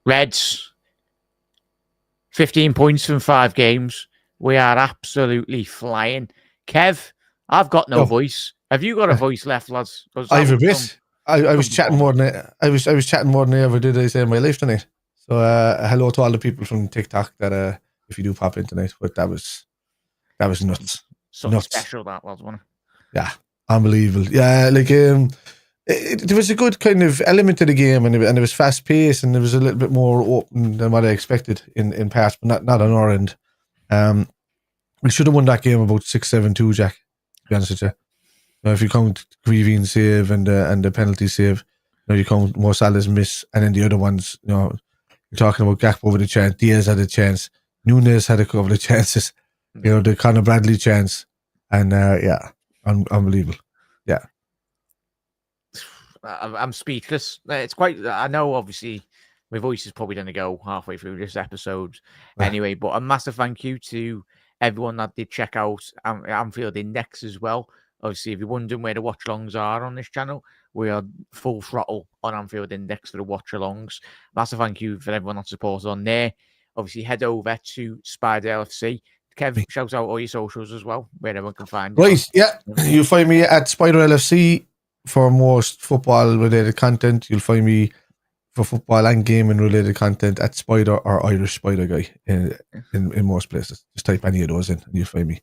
Reds, 15 points from 5 games. We are absolutely flying. Kev, I've got no voice. Have you got a voice left, lads? I have a bit. I was chatting more than I was chatting more than I ever did in my life tonight. So hello to all the people from TikTok that if you do pop in tonight, but that was nuts. Something nuts. Special that was, wasn't it? Yeah, unbelievable. Yeah, like there was a good kind of element to the game, and it was fast paced, and it was a little bit more open than what I expected in parts, but not on our end. We should have won that game about 6-7-2, Jack. To be honest with you, if you count Grieving save and the penalty save, you count Mo Salah's miss, and then the other ones, you're talking about Gakpo with a chance, Diaz had a chance, Nunes had a couple of chances, the Conor Bradley chance, and unbelievable. Yeah. I'm speechless. It's quite. I know, obviously, my voice is probably going to go halfway through this episode anyway. But a massive thank you to everyone that did check out Anfield Index as well. Obviously, if you're wondering where the watch-alongs are on this channel, we are full throttle on Anfield Index for the watch-alongs. Massive thank you for everyone that supports on there. Obviously, head over to Spider LFC. Kev, shout out all your socials as well, where everyone can find you. Right, yeah. You'll find me at Spider LFC. For most football-related content, you'll find me for football and gaming-related content at Spider or Irish Spider Guy in most places. Just type any of those in and you'll find me.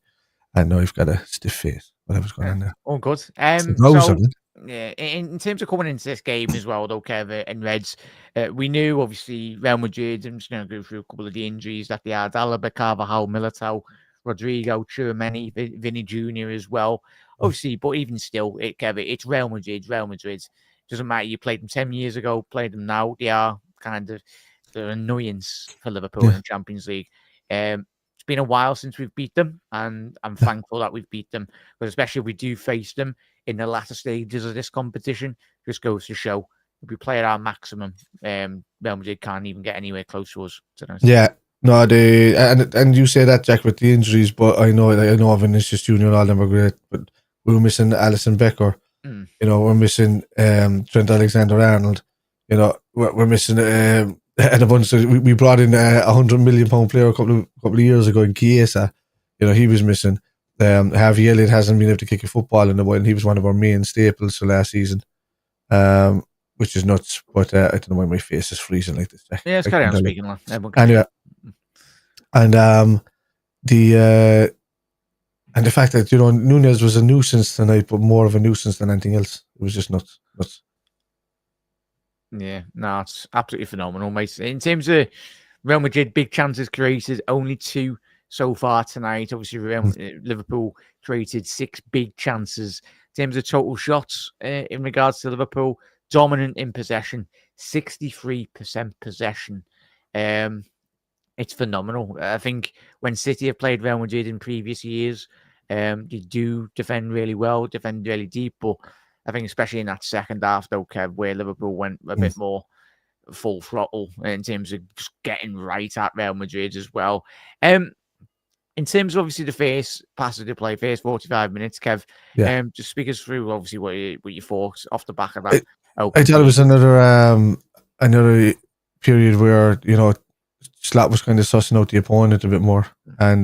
And now I've got a stiff face. Whatever's going on there. Oh, good. Yeah, in terms of coming into this game as well, though, Kev and Reds, we knew, obviously, Real Madrid, I'm just going to go through a couple of the injuries that they had. Alaba, Carvajal, Militao, Rodrigo, Tchouameni, Vinny Jr. as well. Obviously, but even still, it's Real Madrid. Real Madrid. Doesn't matter. You played them 10 years ago, played them now. They are kind of the annoyance for Liverpool in the Champions League. It's been a while since we've beat them, and I'm thankful that we've beat them. But especially if we do face them in the latter stages of this competition, just goes to show if we play at our maximum, Real Madrid can't even get anywhere close to us. Yeah. No, and you say that, Jack, with the injuries, but I know Vinicius Junior and all them are great, but we were missing Alisson Becker. We're missing Trent Alexander-Arnold. We're missing and a bunch of. We brought in £100 million player a couple of years ago in Chiesa. He was missing. Harvey Elliott hasn't been able to kick a football in a while, and he was one of our main staples for last season. Which is nuts, but I don't know why my face is freezing like this. Jack. Yeah, it's carry on speaking. Anyway, and the fact that Nunes was a nuisance tonight, but more of a nuisance than anything else. It was just nuts. Yeah, no, it's absolutely phenomenal, mate. In terms of Real Madrid, big chances created, only 2 so far tonight. Obviously, Liverpool created 6 big chances. In terms of total shots, in regards to Liverpool, dominant in possession, 63% possession. It's phenomenal. I think when City have played Real Madrid in previous years, they do defend really well, defend really deep. But I think especially in that second half, though, Kev, where Liverpool went a bit more full throttle in terms of just getting right at Real Madrid as well. In terms of obviously the first passes to play, first 45 minutes, Kev, just speak us through obviously what you thought off the back of that. I thought it was another period where Slot was kind of sussing out the opponent a bit more, and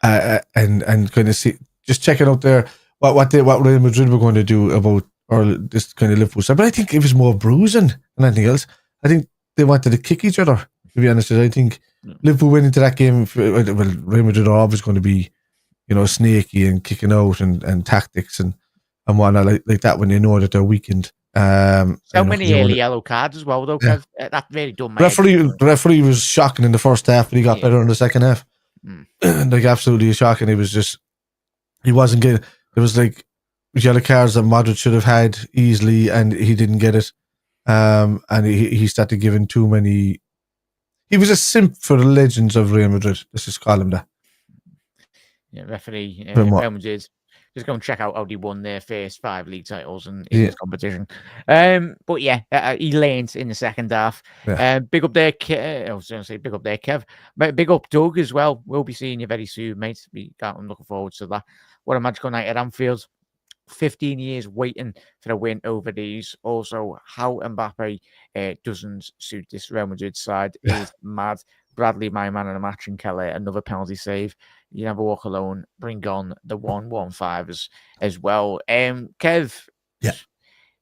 kind of just checking out there what Real Madrid were going to do about or this kind of Liverpool stuff. But I think it was more bruising than anything else. I think they wanted to kick each other. To be honest, I think Liverpool went into that game. Real Madrid are always going to be, snaky and kicking out and tactics and whatnot like that when they know that they're weakened. So many early yellow cards as well, though. Yeah. That really done. The referee was shocking in the first half, but he got better in the second half. Like absolutely shocking. He wasn't getting. It was like yellow cards that Madrid should have had easily, and he didn't get it. And he started giving too many. He was a simp for the legends of Real Madrid. Let's just call him that. Yeah, referee Real Madrid. Just go and check out how they won their first 5 league titles in this competition. But yeah, he learned in the second half. Yeah. Big up there, I was going to say big up there, Kev. But big up, Doug, as well. We'll be seeing you very soon, mate. I'm looking forward to that. What a magical night at Anfield. 15 years waiting for the win over these. Also, how Mbappe doesn't suit this Real Madrid side is mad. Bradley, my man of the match, and Kelly, another penalty save. You never walk alone. Bring on the 1-1-5 as well. Kev, Yeah.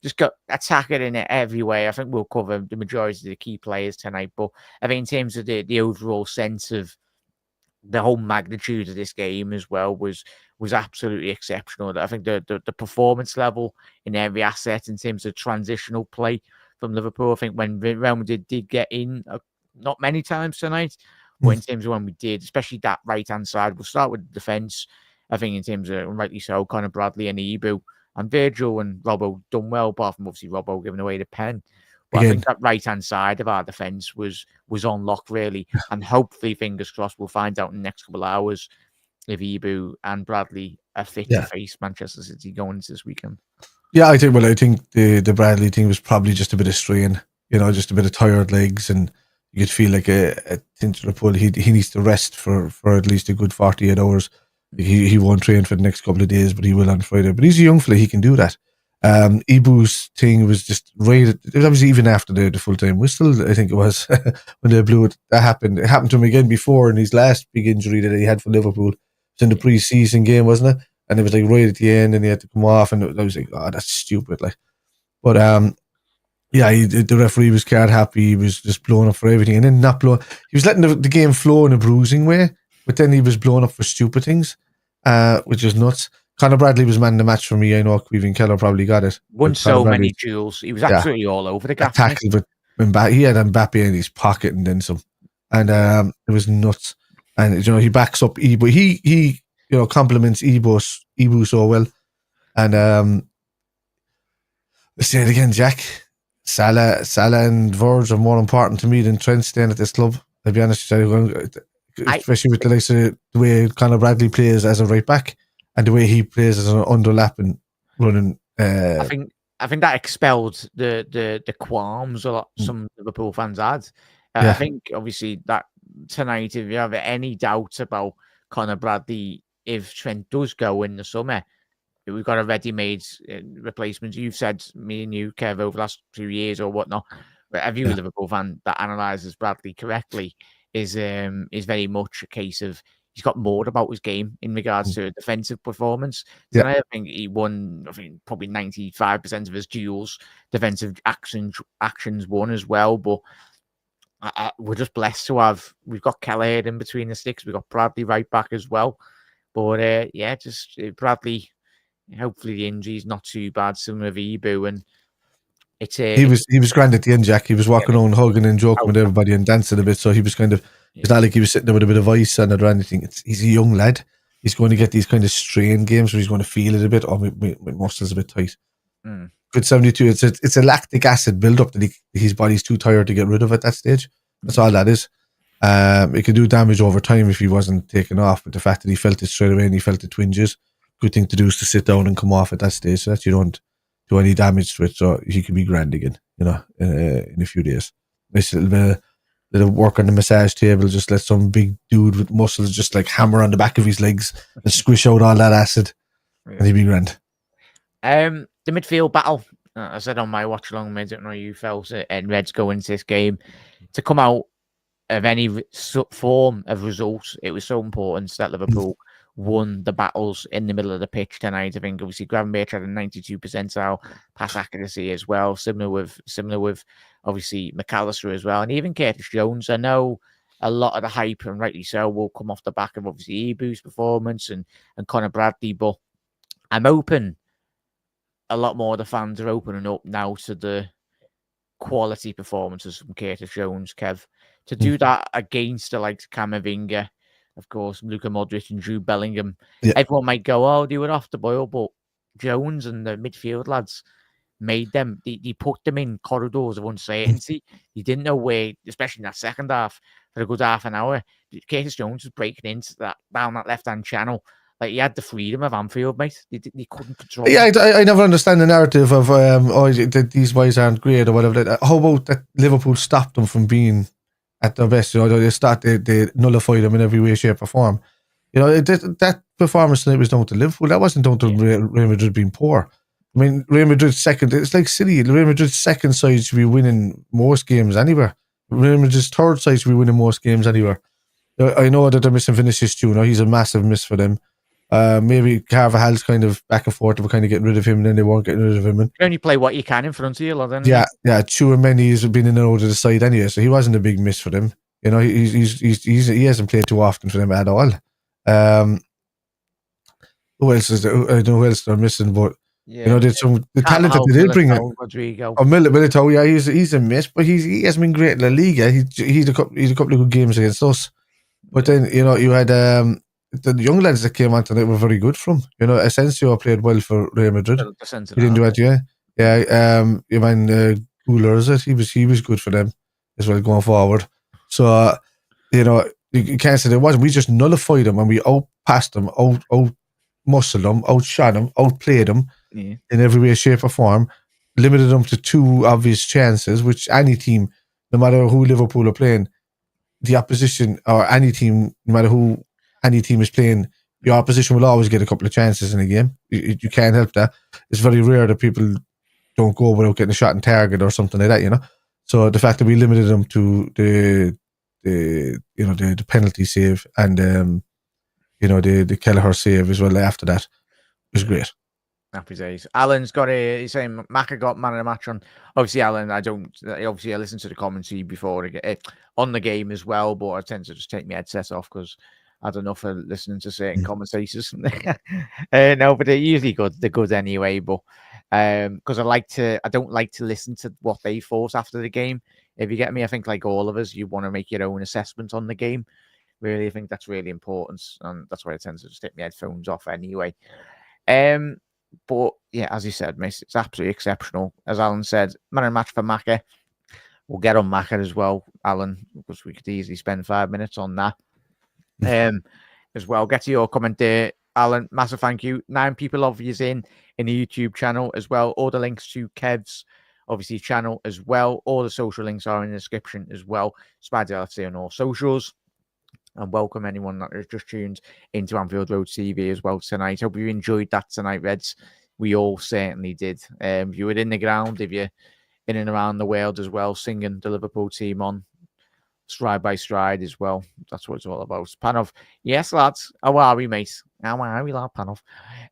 just got attacking in it every way. I think we'll cover the majority of the key players tonight, but I think in terms of the overall sense of the whole magnitude of this game as well was absolutely exceptional. I think the performance level in every asset in terms of transitional play from Liverpool. I think when Real Madrid did get in, not many times tonight, but in terms of when we did, especially that right hand side, we'll start with the defence. I think in terms of, and rightly so, Conor Bradley and Ibu and Virgil and Robbo done well, apart from obviously Robbo giving away the pen. But I think that right-hand side of our defence was on lock, really. And hopefully, fingers crossed, we'll find out in the next couple of hours if Ibu and Bradley are fit to face Manchester City going into this weekend. Yeah, I think the Bradley thing was probably just a bit of strain, just a bit of tired legs, and you could feel like a tinge of pull. He needs to rest for at least a good 48 hours. He won't train for the next couple of days, but he will on Friday. But he's a young fella, he can do that. Ibu's thing was just right. It was even after the full-time whistle, I think it was, when they blew it. That happened. It happened to him again before in his last big injury that he had for Liverpool. It was in the pre-season game, wasn't it? And it was like right at the end, and he had to come off, and I was like, oh, that's stupid. Like, but the referee was card happy. He was just blowing up for everything, and then not blowing. He was letting the game flow in a bruising way, but then he was blowing up for stupid things, which is nuts. Conor Bradley was man of the match for me. I know Queven Keller probably got it. Won so many duels. He was absolutely all over the gap. Tackle, but he had Mbappe in his pocket and then some. And it was nuts. And, he backs up Ibu. He compliments Ibu so well. And let's say it again, Jack. Salah and Verge are more important to me than Trent staying at this club. I'll be honest with you. Especially with the likes of the way Conor Bradley plays as a right back. And the way he plays as an underlapping, running. I think that expelled the qualms a lot some Liverpool fans had. I think obviously that tonight, if you have any doubt about Conor Bradley, if Trent does go in the summer, we've got a ready-made replacement. You've said, me and you, Kev, over the last 2 years or whatnot, but every Liverpool fan that analyses Bradley correctly is very much a case of he's got more about his game in regards to defensive performance. Tonight, I think he won, probably 95% of his duels, defensive actions won as well. But we're just blessed to have, we've got Kelleher in between the sticks. We've got Bradley right back as well. But just Bradley, hopefully the injury is not too bad, similar to Ibu. And he was grand at the end, Jack. He was walking on, hugging and joking with everybody and dancing a bit. So he was kind of, it's not like he was sitting there with a bit of ice on it or anything. He's a young lad. He's going to get these kind of strain games where he's going to feel it a bit. Oh, my muscles a bit tight. Good 72. It's a lactic acid build-up that his body's too tired to get rid of at that stage. That's all that is. It could do damage over time if he wasn't taken off. But the fact that he felt it straight away and he felt the twinges, good thing to do is to sit down and come off at that stage so that you don't do any damage to it. So he could be grand again, in a few days. Nice little work on the massage table, just let some big dude with muscles just like hammer on the back of his legs and squish out all that acid, and he'd be grand. The midfield battle, I said on my watch along, I don't know how you felt it, and Reds go into this game to come out of any form of result. It was so important that Liverpool won the battles in the middle of the pitch tonight. I think obviously Gravenberch had a 92 percentile pass accuracy as well, similar with obviously McAllister as well, and even Curtis Jones. I know a lot of the hype, and rightly so, will come off the back of obviously Ibu's performance and Conor Bradley, but I'm open. A lot more of the fans are opening up now to the quality performances from Curtis Jones, Kev. To do that against the likes of Camavinga, of course, Luka Modric and Jude Bellingham. Everyone might go, oh, they were off the boil, but Jones and the midfield lads made them, they put them in corridors of uncertainty. You didn't know where, especially in that second half, for a good half an hour. Curtis Jones was breaking into down that left-hand channel. Like, he had the freedom of Anfield, mate. They couldn't control it. I never understand the narrative of, these boys aren't great or whatever. How about that Liverpool stopped them from being at their best? They nullified them in every way, shape or form. That performance tonight was down to Liverpool. That wasn't down to Real Madrid being poor. I mean, Real Madrid's second. It's like City. Real Madrid's second side should be winning most games anywhere. Real Madrid's third side should be winning most games anywhere. I know that they're missing Vinicius Junior. He's a massive miss for them. Maybe Carvajal's kind of back and forth. They were kind of getting rid of him, and then they weren't getting rid of him. And you only play what you can in front of you, lad. Yeah. Chouameni has been in and out of the side anyway, so he wasn't a big miss for them. He hasn't played too often for them at all. Who else is there? I don't know who else they're missing, but there's the talent that they did bring in. Rodrigo. Militao, yeah, he's a miss, but he hasn't been great in La Liga. He's a couple of good games against us. But then you had the young lads that came on tonight were very good from. Asensio played well for Real Madrid. He didn't do it, you man Guler, is it? He was good for them as well going forward. So you can't say there wasn't. We just nullified them and we outpassed them, out muscled them, outshot them, outplayed them in every way, shape, or form. Limited them to 2 obvious chances, which any team, no matter who Liverpool are playing, the opposition or any team, no matter who any team is playing, the opposition will always get a couple of chances in a game. You can't help that. It's very rare that people don't go without getting a shot in target or something like that, So the fact that we limited them to the penalty save and the Kelleher save as well after that was great. Happy days. Alan's got he's saying Maka got man of the match on. Obviously, Alan, I listened to the commentary before on the game as well, but I tend to just take my headset off because I had enough of listening to certain commentators. No, but they're usually good. They're good anyway, but because I don't like to listen to what they thought after the game. If you get me, I think like all of us, you want to make your own assessment on the game. Really, I think that's really important, and that's why I tend to just take my headphones off anyway. But yeah, as you said, miss, it's absolutely exceptional. As Alan said, man of the match for Maka. We'll get on Maka as well, Alan, because we could easily spend 5 minutes on that. As well, get to your comment there, Alan. Massive thank you. 9 people obviously in the YouTube channel as well. All the links to Kev's obviously channel as well. All the social links are in the description as well. Spider LFC on all socials. And welcome anyone that has just tuned into Anfield Road TV as well tonight. Hope you enjoyed that tonight, Reds. We all certainly did. If you were in the ground, if you're in and around the world as well, singing the Liverpool team on stride by stride as well. That's what it's all about. Panov, yes, lads. How are we, mate? How are we, lad? Panov.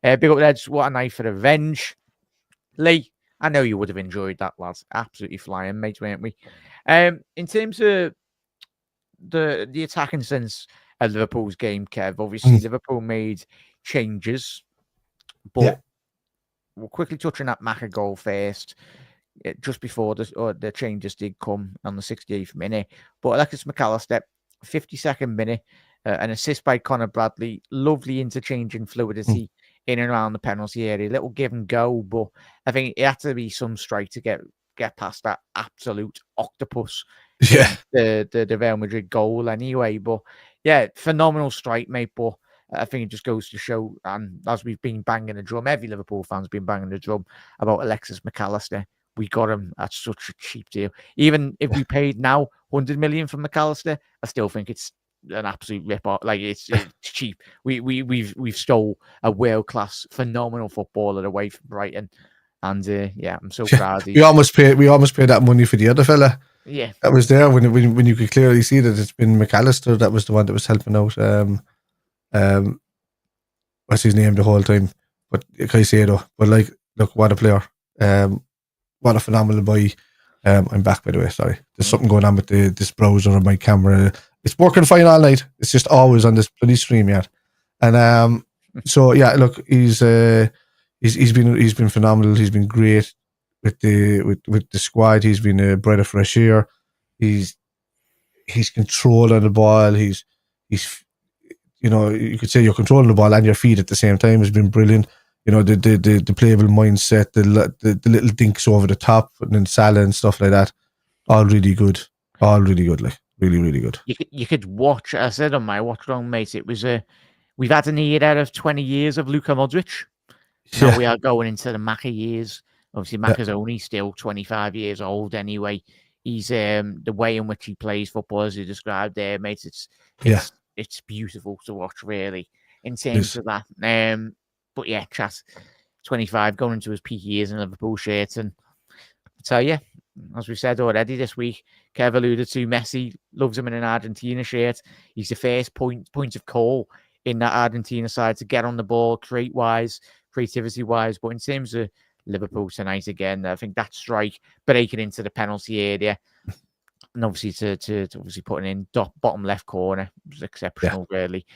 Big up, Reds. What a night for revenge. Lee, I know you would have enjoyed that, lads. Absolutely flying, mate, weren't we? In terms of the attacking sense of Liverpool's game, Kev, obviously Liverpool made changes, but we'll quickly touch on that Maka goal first. Just before the changes did come on the 68th minute, but Alexis McAllister, 52nd minute, an assist by Conor Bradley, lovely interchanging fluidity in and around the penalty area, little give and go, but I think it had to be some strike to get past that absolute octopus. The Real Madrid goal anyway, but yeah, phenomenal strike, mate. But I think it just goes to show, and as we've been banging the drum, every Liverpool fan's been banging the drum about Alexis McAllister. We got him at such a cheap deal. Even if we paid now 100 million for McAllister, I still think it's an absolute rip-off. Like it's cheap. We've stole a world-class, phenomenal footballer away from Brighton, and I'm so proud. We almost paid that money for the other fella. Yeah, that was there when you could clearly see that it's been McAllister that was the one that was helping out. What's his name the whole time? But Caicedo. But like, look, what a player! What a phenomenal boy! I'm back, by the way. Sorry, there's something going on with this browser on my camera. It's working fine all night. It's just always on this bloody stream yet. And so yeah, look, he's been phenomenal. He's been great with the squad. He's been a breath of fresh air. He's controlling the ball. He's you could say you're controlling the ball and your feet at the same time. Has been brilliant. The playable mindset, the little dinks over the top, putting in Salah and stuff like that. All really good. Like really, really good. You could watch. I said on my watch along, mate. It was we've had an year out of 20 years of Luka Modric. Now we are going into the Maka years. Obviously, Maka's only still 25 years old anyway. He's the way in which he plays football, as you described there, mate. it's beautiful to watch, really, in terms of that. But yeah, chat 25 going into his peak years in Liverpool shirt, and I tell you, as we said already this week, Kev alluded to Messi loves him in an Argentina shirt. He's the first point of call in that Argentina side to get on the ball, creativity wise. But in terms of Liverpool tonight again, I think that strike breaking into the penalty area, and obviously to obviously putting in bottom left corner was exceptional, really.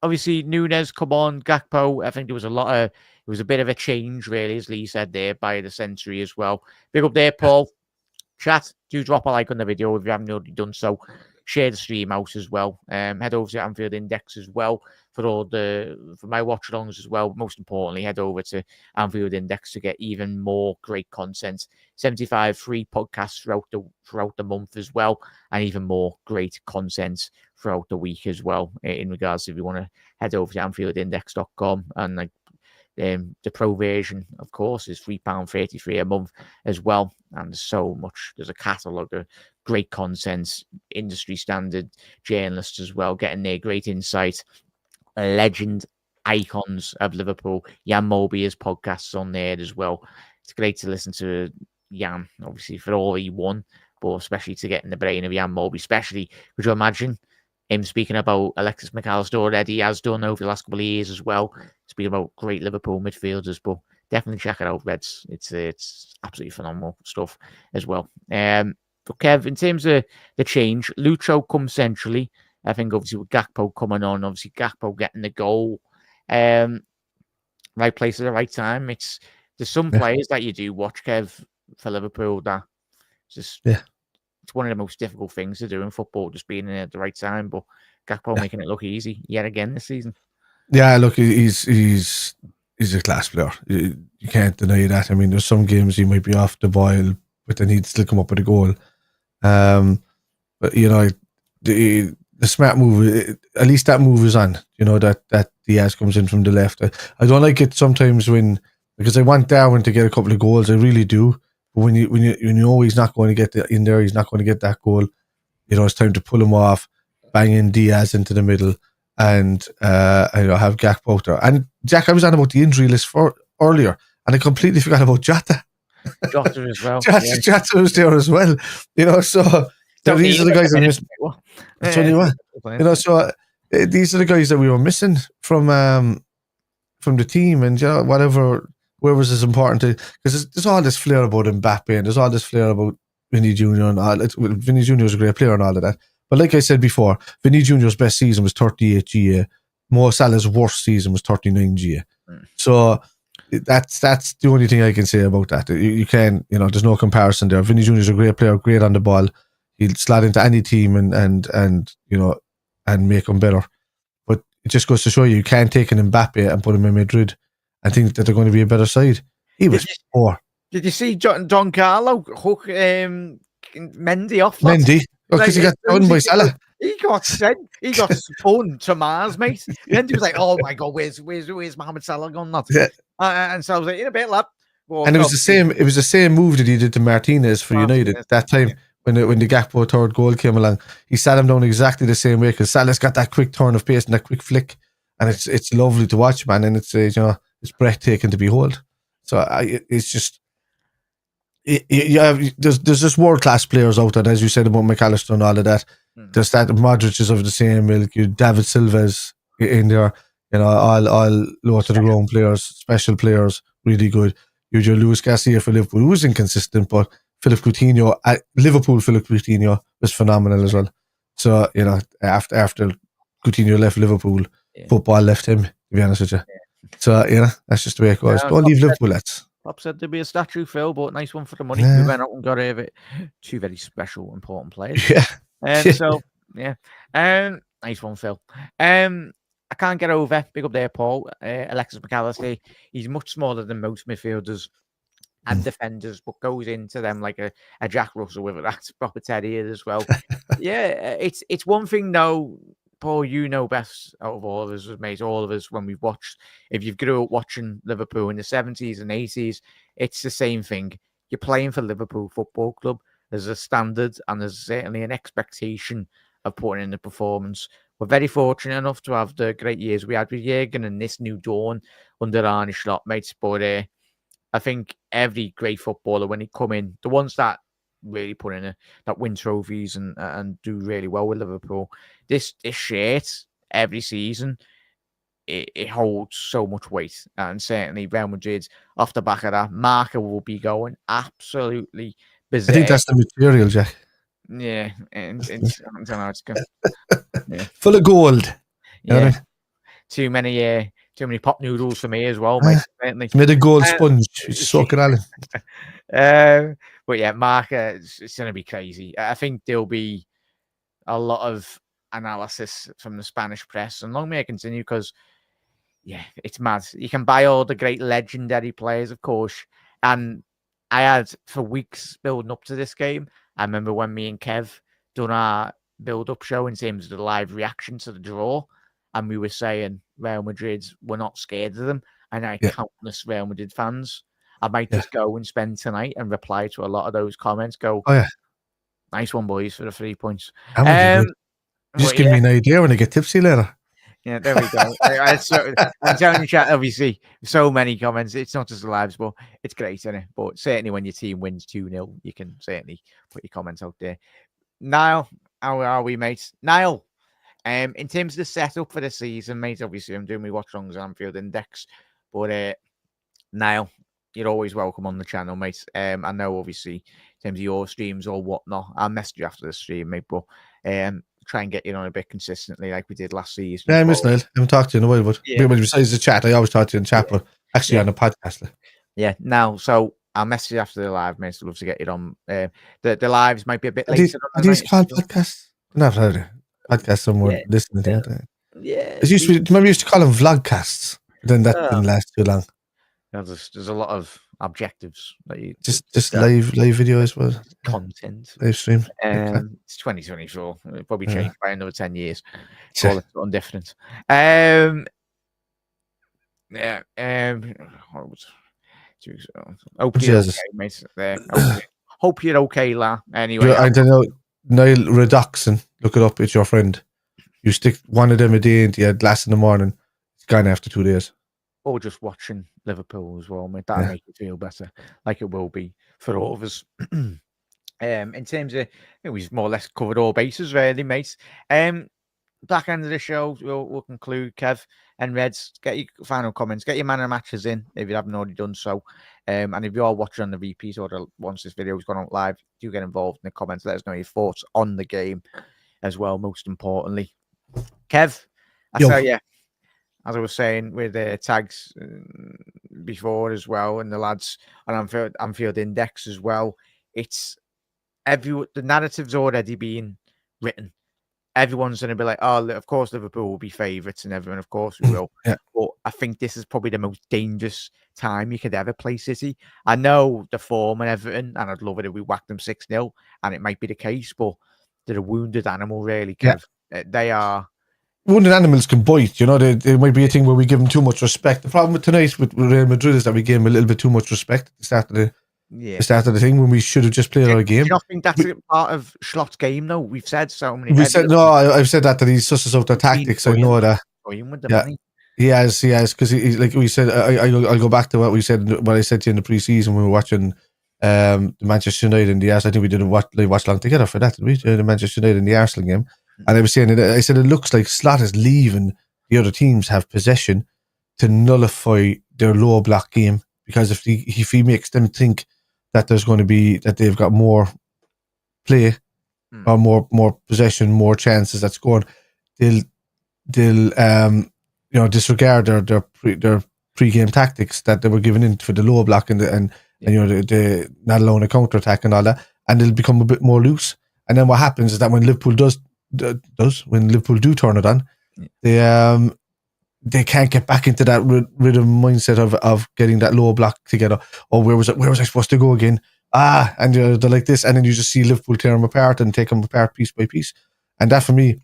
Obviously Nunes come on, Gakpo. I think it was a bit of a change, really, as Lee said there, by the century as well. Big up there, Paul. Chat, do drop a like on the video if you haven't already done so. Share the stream out as well. Head over to Anfield Index as well for my watch alongs as well. Most importantly, head over to Anfield Index to get even more great content. 75 free podcasts throughout the month as well, and even more great content throughout the week as well. In regards to if you want to head over to AnfieldIndex.com, and the pro version, of course, is £3.33 a month as well. And there's a catalogue of great content, industry standard journalists as well, getting their great insight. Legend icons of Liverpool. Jan Mobia's podcasts on there as well. It's great to listen to Jan, obviously, for all he won, but especially to get in the brain of Jan Moby, especially, could you imagine him speaking about Alexis McAllister already, he has done over the last couple of years as well, speaking about great Liverpool midfielders, but definitely check it out, Reds. It's absolutely phenomenal stuff as well. But Kev, in terms of the change, Lucho comes centrally. I think obviously with Gakpo coming on, obviously Gakpo getting the goal, right place at the right time. There's some players that you do watch, Kev, for Liverpool, that just it's one of the most difficult things to do in football, just being in at the right time. But Gakpo making it look easy yet again this season. Yeah, look, he's a class player. You can't deny that. I mean, there's some games he might be off the boil, but then he'd still come up with a goal. But you know, the smart move, at least that move is on. You know, that Diaz comes in from the left. I don't like it sometimes because I want Darwin to get a couple of goals. I really do. But when you know he's not going to get in there, he's not going to get that goal. You know, it's time to pull him off, bang in Diaz into the middle, and have Gakpo there. And Jack, I was on about the injury list for earlier, and I completely forgot about Jota. Jota as well. Jota was there as well. You know, so these are the guys that missing. You know, so these are the guys that we were missing from the team, and whoever's is important to, because there's all this flair about Mbappe, and there's all this flair about Vinny Jr. and all. Vinny Jr. is a great player and all of that. But like I said before, Vinny Jr.'s best season was 38 GA. Mo Salah's worst season was 39 GA. So that's the only thing I can say about that. You can, there's no comparison there. Vinny Jr. is a great player, great on the ball. He'll slide into any team and make them better. But it just goes to show you can't take an Mbappe and put him in Madrid and think that they're going to be a better side. He was poor. Did you see Don Carlo hook Mendy off? Mendy? Because he got done by Salah. He got sent. He got spun to Mars, mate. Mendy was like, "Oh my god, where's Mohamed Salah gone?" And so I was like, "In a bit, lad." And it was the same. It was the same move that he did to Martinez for United that time when the Gakpo third goal came along. He sat him down exactly the same way because Salah's got that quick turn of pace and that quick flick, and it's lovely to watch, man. And it's breathtaking to behold. So it's just. There's just world class players out there, as you said about McAllister and all of that. There's that Modric is of the same ilk. David Silva's in there, all low to the ground players, special players, really good. You your Luis Garcia for Liverpool, who was inconsistent, but Philip Coutinho at Liverpool, Philip Coutinho was phenomenal as well. So after Coutinho left Liverpool, football left him. To be honest with you, so that's just the way it goes. Don't leave Liverpool, lads. Pop said there'd be a statue, Phil, but nice one for the money. We went out and got it. Two very special, important players. Nice one, Phil. I can't get over. Big up there, Paul. Alexis McAllister. He's much smaller than most midfielders and defenders, but goes into them like a Jack Russell with that proper teddy as well. It's one thing though. Paul, you know best out of all of us, mate, all of us, when we've watched, if you've grew up watching Liverpool in the 70s and 80s, it's the same thing. You're playing for Liverpool Football Club. There's a standard and there's certainly an expectation of putting in the performance. we're very fortunate enough to have the great years we had with Jurgen and this new dawn under Arne Slot, mates. But I think every great footballer, when they come in, the ones that really put in that win trophies and do really well with Liverpool, this shirt every season, it holds so much weight. And certainly Real Madrid, off the back of that, Marca will be going absolutely berserk. I think that's the material, Jack. Yeah, and I don't know, it's good. Yeah. Full of gold. Yeah, too many pop noodles for me as well, mate. Certainly. It's made a gold sponge. It's soak it all in. But yeah, Marca, it's going to be crazy. I think there'll be a lot of analysis from the Spanish press, and long may it continue, because yeah, it's mad. You can buy all the great legendary players, of course, and I had for weeks building up to this game. I remember when me and Kev done our build-up show in terms of the live reaction to the draw, and we were saying Real Madrid, we're not scared of them. And I had countless Real Madrid fans. I might just go and spend tonight and reply to a lot of those comments. Go, oh yeah, nice one, boys, for the 3 points. Just give me an idea when I get tipsy later. Yeah, there we go. I'm telling you, chat, obviously, so many comments. It's not just the lives, but it's great, isn't it? But certainly when your team wins 2-0, you can certainly put your comments out there. Niall, how are we, mate? Niall, in terms of the setup for the season, mate, obviously I'm doing my watch longs and Anfield Index, but Niall, you're always welcome on the channel, mate. I know, obviously, in terms of your streams or whatnot, I'll message you after the stream, mate, but try and get you on a bit consistently like we did last season. Yeah, I miss Niall. I haven't talked to you in a while, but besides the chat, I always talk to you in chat, but actually on the podcast. Yeah, now, so I'll message you after the live, mate. I'd love to get you on. The lives might be a bit later. Are these called podcasts? No, podcasts, someone listening to it. Yeah. Remember you used to call them vlogcasts? Then that didn't last too long. Yeah, there's a lot of objectives that you just live video, I suppose. Content. Live stream. It's 2024. It'll probably change by another 10 years. Call it something different. Hope you're okay, mate. Hope you're okay, La. Anyway. I don't know. Niall Redoxon, look it up. It's your friend. You stick one of them a day into your glass in the morning. It's gone after 2 days. Or just watching Liverpool as well, mate. That'll make you feel better, like it will be for all of us. In terms of, we've more or less covered all bases, really, mate. Back end of the show, we'll conclude, Kev and Reds. Get your final comments, get your man of matches in if you haven't already done so. And if you are watching on the repeat or once this video has gone out live, do get involved in the comments. Let us know your thoughts on the game as well, most importantly. Kev, I tell you, as I was saying with the tags before as well, and the lads on Anfield Index as well, it's the narrative's already been written. Everyone's going to be like, oh, of course Liverpool will be favourites and everyone, of course we will. But I think this is probably the most dangerous time you could ever play City. I know the form and everything, and I'd love it if we whacked them 6-0, and it might be the case, but they're a wounded animal, really, Kev. They are. Wounded animals can bite, you know. There might be a thing where we give them too much respect. The problem with tonight with Real Madrid is that we gave them a little bit too much respect at the start of the thing when we should have just played our game. Do you not think that's a part of Schlott's game, though? We've said so many. I've said that he susses out their tactics. I know that. He has, because like we said, I'll go back to what I said to you in the pre-season when we were watching the Manchester United and the Arsenal. I think we didn't watch long together for that, did we? The Manchester United and the Arsenal game. And I was saying, I said, it looks like Slot is leaving the other teams have possession to nullify their low block game, because if he makes them think that there's going to be, that they've got more play or more possession, more chances at scoring, they'll disregard their pre-game tactics that they were given in for the low block and the not allowing a counter attack and all that, and they'll become a bit more loose. And then what happens is that when Liverpool when Liverpool do turn it on, they can't get back into that rhythm mindset of getting that low block together. Oh, where was I supposed to go again? And they're like this, and then you just see Liverpool tear them apart and take them apart piece by piece. And that for me,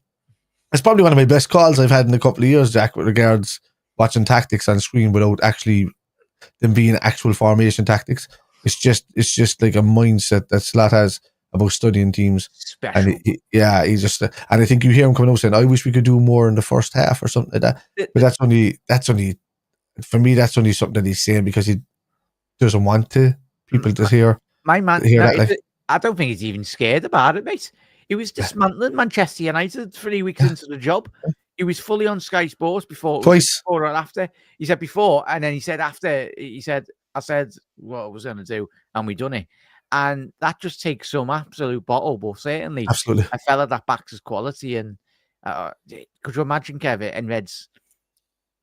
it's probably one of my best calls I've had in a couple of years, Jack, with regards watching tactics on screen without actually them being actual formation tactics. It's just like a mindset that Slot has about studying teams. Special. And he just, and I think you hear him coming out saying, "I wish we could do more in the first half" or something like that. But that's only for me. That's only something that he's saying because he doesn't want people to hear. My man, that. Like, I don't think he's even scared about it, mate. He was dismantling Manchester United 3 weeks into the job. He was fully on Sky Sports before or after. He said before, and then he said after. He said, "I said what I was going to do, and we done it." And that just takes some absolute bottle, but certainly absolutely a fella that backs his quality. And could you imagine, Kevin and Reds?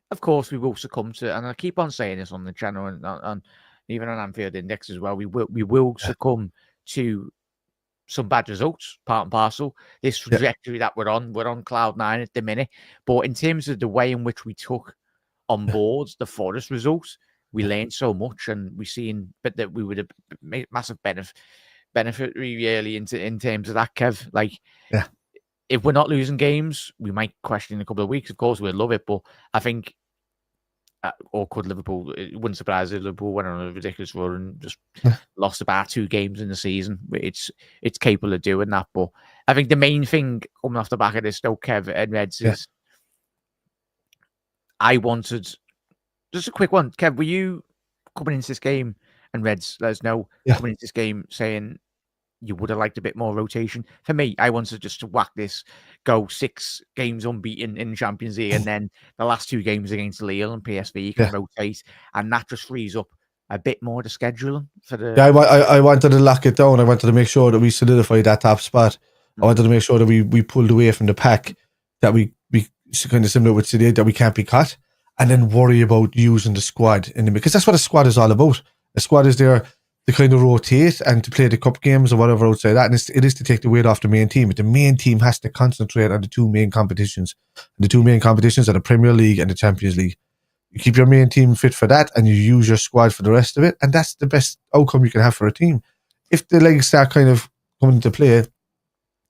Of course, we will succumb to, and I keep on saying this on the channel and even on Anfield Index as well. We will succumb to some bad results, part and parcel. This trajectory that we're on cloud 9 at the minute. But in terms of the way in which we took on board the Forest results, we learned so much, and we've seen that we would have made massive benefit really in terms of that, Kev. Like, if we're not losing games, we might question in a couple of weeks. Of course, we'd love it, but I think. Or could Liverpool? It wouldn't surprise if Liverpool went on a ridiculous run and just lost about 2 games in the season. It's capable of doing that. But I think the main thing coming off the back of this, though, Kev and Reds, is I wanted just a quick one. Kev, were you coming into this game, and Reds, let us know, coming into this game saying you would have liked a bit more rotation? For me, I wanted just to whack this, go 6 games unbeaten in Champions League, and then the last 2 games against Lille and PSV, you can rotate, and that just frees up a bit more to scheduling for the. Yeah, I wanted to lock it down. I wanted to make sure that we solidified that top spot. I wanted to make sure that we pulled away from the pack, that we kind of similar with City, that we can't be caught, and then worry about using the squad because that's what a squad is all about. A squad is there to kind of rotate and to play the cup games or whatever outside that, and it is to take the weight off the main team. But the main team has to concentrate on the 2 main competitions. And the 2 main competitions are the Premier League and the Champions League. You keep your main team fit for that, and you use your squad for the rest of it, and that's the best outcome you can have for a team. If the legs start kind of coming into play,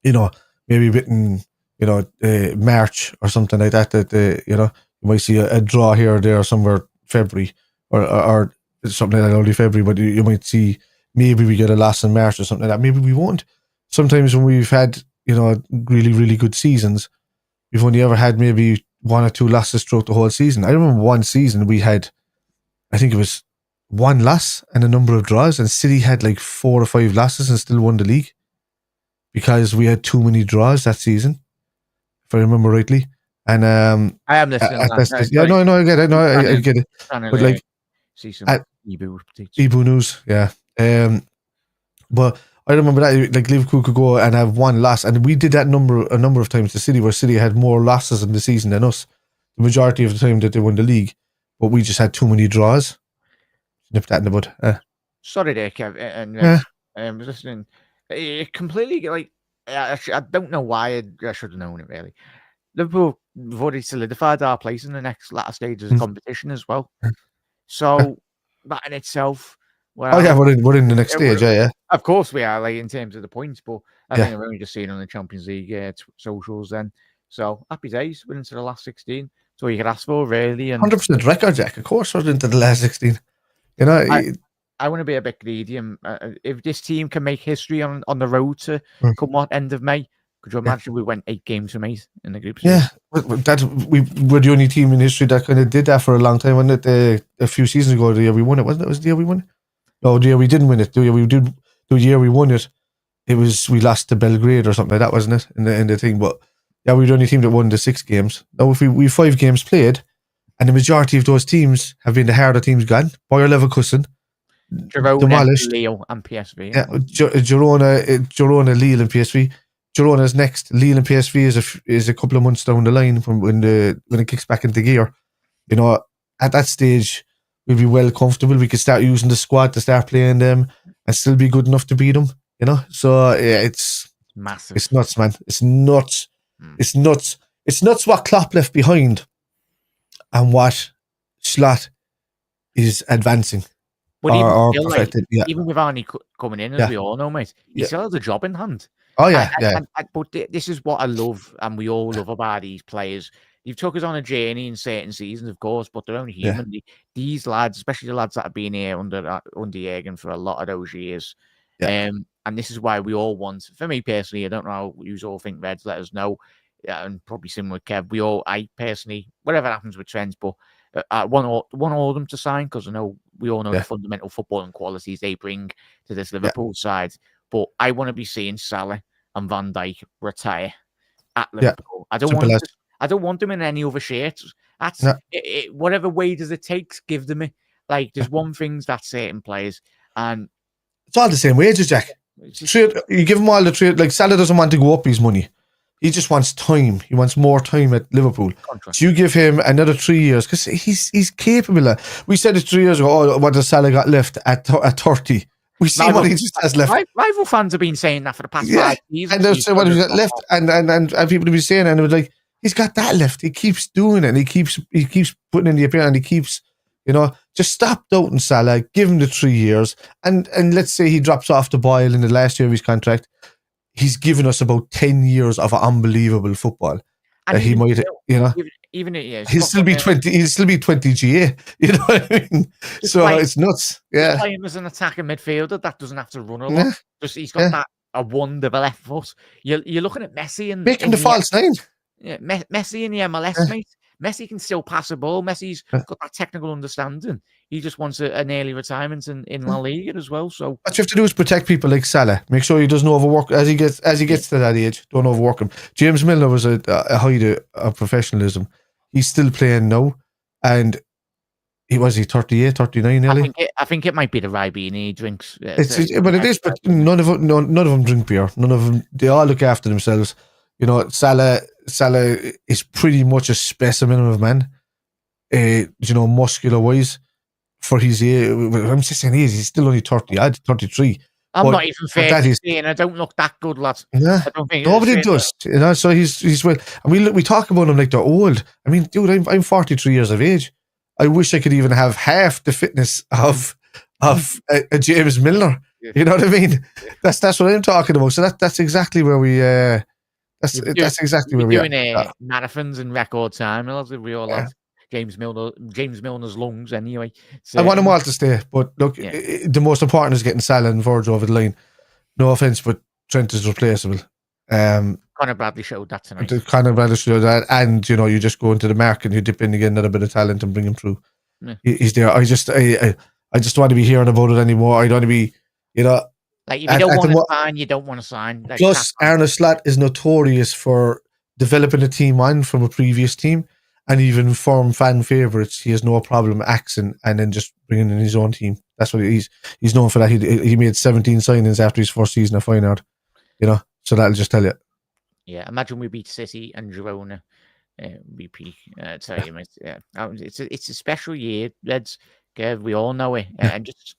maybe within March or something like that, you might see a draw here or there somewhere February or something like that, early February, but you might see maybe we get a loss in March or something like that. Maybe we won't. Sometimes when we've had, really, really good seasons, we've only ever had maybe 1 or 2 losses throughout the whole season. I remember one season we had, I think it was 1 loss and a number of draws, and City had like 4 or 5 losses and still won the league because we had too many draws that season, if I remember rightly. And I am listening. No, I get it. No, I get it. But like, see some Ebu news, but I remember that like Liverpool could go and have 1 loss, and we did that a number of times to City, where City had more losses in the season than us, the majority of the time that they won the league, but we just had too many draws. Nip that in the bud. Sorry there, Kev, and listening. It completely I don't know why I should have known it really. Liverpool have already solidified our place in the next latter stages of competition as well. So that in itself, we're in the next stage, Of course we are, like in terms of the points, but I think I've only just seen on the Champions League socials then. So happy days, we're into the last 16. So you could ask for really, and 100% record, Jack. Of course, we're into the last 16. I want to be a bit greedy, and if this team can make history on the road to come end of May. Could you imagine we went 8 games from 8 in the group stage? Yeah, we were the only team in history that kind of did that for a long time. Wasn't it? A few seasons ago, the year we won it, wasn't it? Was the year we won it? No, the year we didn't win it. The year we did. The year we won it, we lost to Belgrade or something like that, wasn't it? In the thing, but we were the only team that won the 6 games. Now, if we 5 games played, and the majority of those teams have been the harder teams gone. Bayer Leverkusen, demolished. Lille and PSV. Yeah, Girona, Lille and PSV. Girona's next. Lille and PSV is a couple of months down the line from when it kicks back into gear. At that stage, we'll be well comfortable. We could start using the squad to start playing them and still be good enough to beat them. So it's massive. It's nuts, man. It's nuts. It's nuts. It's nuts what Klopp left behind and what Slot is advancing. But even with Arnie coming in, as we all know, mate, he still has a job in hand. Oh, yeah, but this is what I love, and we all love about these players. You've took us on a journey in certain seasons, of course, but they're only human. These lads, especially the lads that have been here under Jürgen for a lot of those years, and this is why we all want. For me personally, I don't know how you all think, Reds. Let us know, and probably similar with Kev. I personally, whatever happens with Trent, but I want all of them to sign because I know we all know the fundamental footballing qualities they bring to this Liverpool side. But I want to be seeing Salah and Van Dijk retire at Liverpool. I don't want them in any other shirt. That's whatever way does it take, give them it. Like there's one thing that certain players, and it's all the same wages, Jack. You give him all the trade. Like Salah doesn't want to go up his money. He just wants time. He wants more time at Liverpool. So you give him another 3 years because he's capable of. We said it 3 years ago. Oh, what does Salah got left at 30? We see what he just has left. Rival fans have been saying that for the past 5 years. And they're saying what he's got left, and people have been saying, and it was like he's got that left. He keeps doing it. And he keeps putting in the appearance. And he keeps, just stop doubting Salah. Give him the 3 years, and let's say he drops off the boil in the last year of his contract. He's given us about 10 years of unbelievable football. And he might, he'll still be 20. He'll still be 20 GA. You know what I mean? So it's nuts. Yeah, play him as an attacking midfielder that doesn't have to run a lot. Just he's got a wonderful left foot. You're looking at Messi and making the false nine. Yeah, Messi in the MLS, mate. Messi can still pass a ball. Messi's got that technical understanding. He just wants an early retirement in La Liga as well. So what you have to do is protect people like Salah. Make sure he doesn't overwork as he gets to that age. Don't overwork him. James Milner was a height of professionalism. He's still playing now, and he 38, 39 nearly. I think it might be the Ribena he drinks. But it is. But none of them drink beer. None of them. They all look after themselves. Salah is pretty much a specimen of a man. Muscular wise. For his age, I'm just saying he's still only 30. I'm 33. I'm not even fair to say, and I don't look that good, lads. Yeah, I don't think nobody does. So he's well. And we talk about him like they're old. I mean, dude, I'm 43 years of age. I wish I could even have half the fitness of a James Milner. Yeah. You know what I mean? Yeah. That's what I'm talking about. So that's exactly where we. That's exactly where we are. Doing marathons in record time. We all have James Milner's lungs anyway. So, I want them all to stay, but look, the most important is getting Salah and Virgil over the line. No offense, but Trent is replaceable. Conor Bradley showed that tonight. Conor Bradley showed that, and you just go into the mark and you dip in again another bit of talent and bring him through. Yeah. He's there. I just want to be hearing about it anymore. I don't want to be, like if you don't want to sign, you don't want to sign. Like, plus, Arne Slot is notorious for developing a team on from a previous team. And even firm fan favourites, he has no problem axing and then just bringing in his own team. That's what he's known for. That he made 17 signings after his first season at Feyenoord. So that'll just tell you. Yeah, imagine we beat City and Girona. BP, tell you, mate. Yeah, it's a special year, Reds. We all know it, and just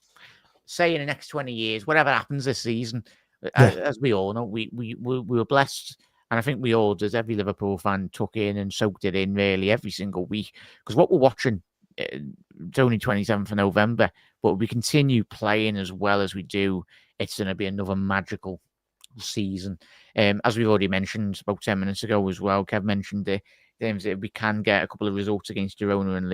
say in the next 20 years, whatever happens this season, as we all know, we were blessed. And I think we all, as every Liverpool fan, took in and soaked it in really every single week. Because what we're watching, it's only 27th of November, but we continue playing as well as we do. It's going to be another magical season. As we've already mentioned about 10 minutes ago as well, Kev mentioned it. If we can get a couple of results against Girona and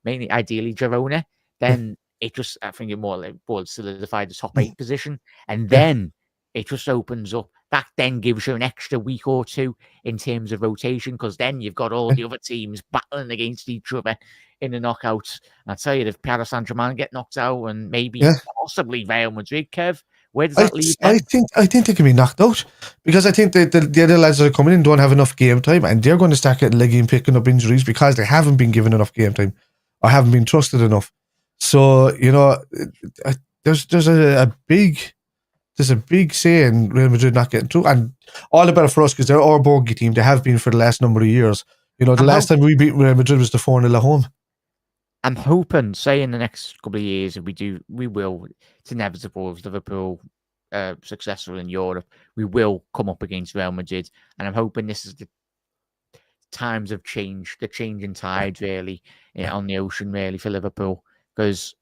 mainly, ideally, Girona, then I think it more will solidify the top 8 position. And then it just opens up. That then gives you an extra week or two in terms of rotation, because then you've got all the other teams battling against each other in the knockouts. And I tell you, if Paris Saint-Germain get knocked out and maybe possibly Real Madrid, Kev, where does that leave them? I think they can be knocked out, because I think the other lads that are coming in don't have enough game time, and they're going to start getting leggy and picking up injuries because they haven't been given enough game time or haven't been trusted enough. So, there's a big say in Real Madrid not getting through, and all the better for us because they're our bogey team. They have been for the last number of years. The last time we beat Real Madrid was the 4-0 at home. I'm hoping, say in the next couple of years, if we will. It's inevitable if Liverpool successful in Europe, we will come up against Real Madrid, and I'm hoping this is the times of change, the changing tide really on the ocean really for Liverpool, because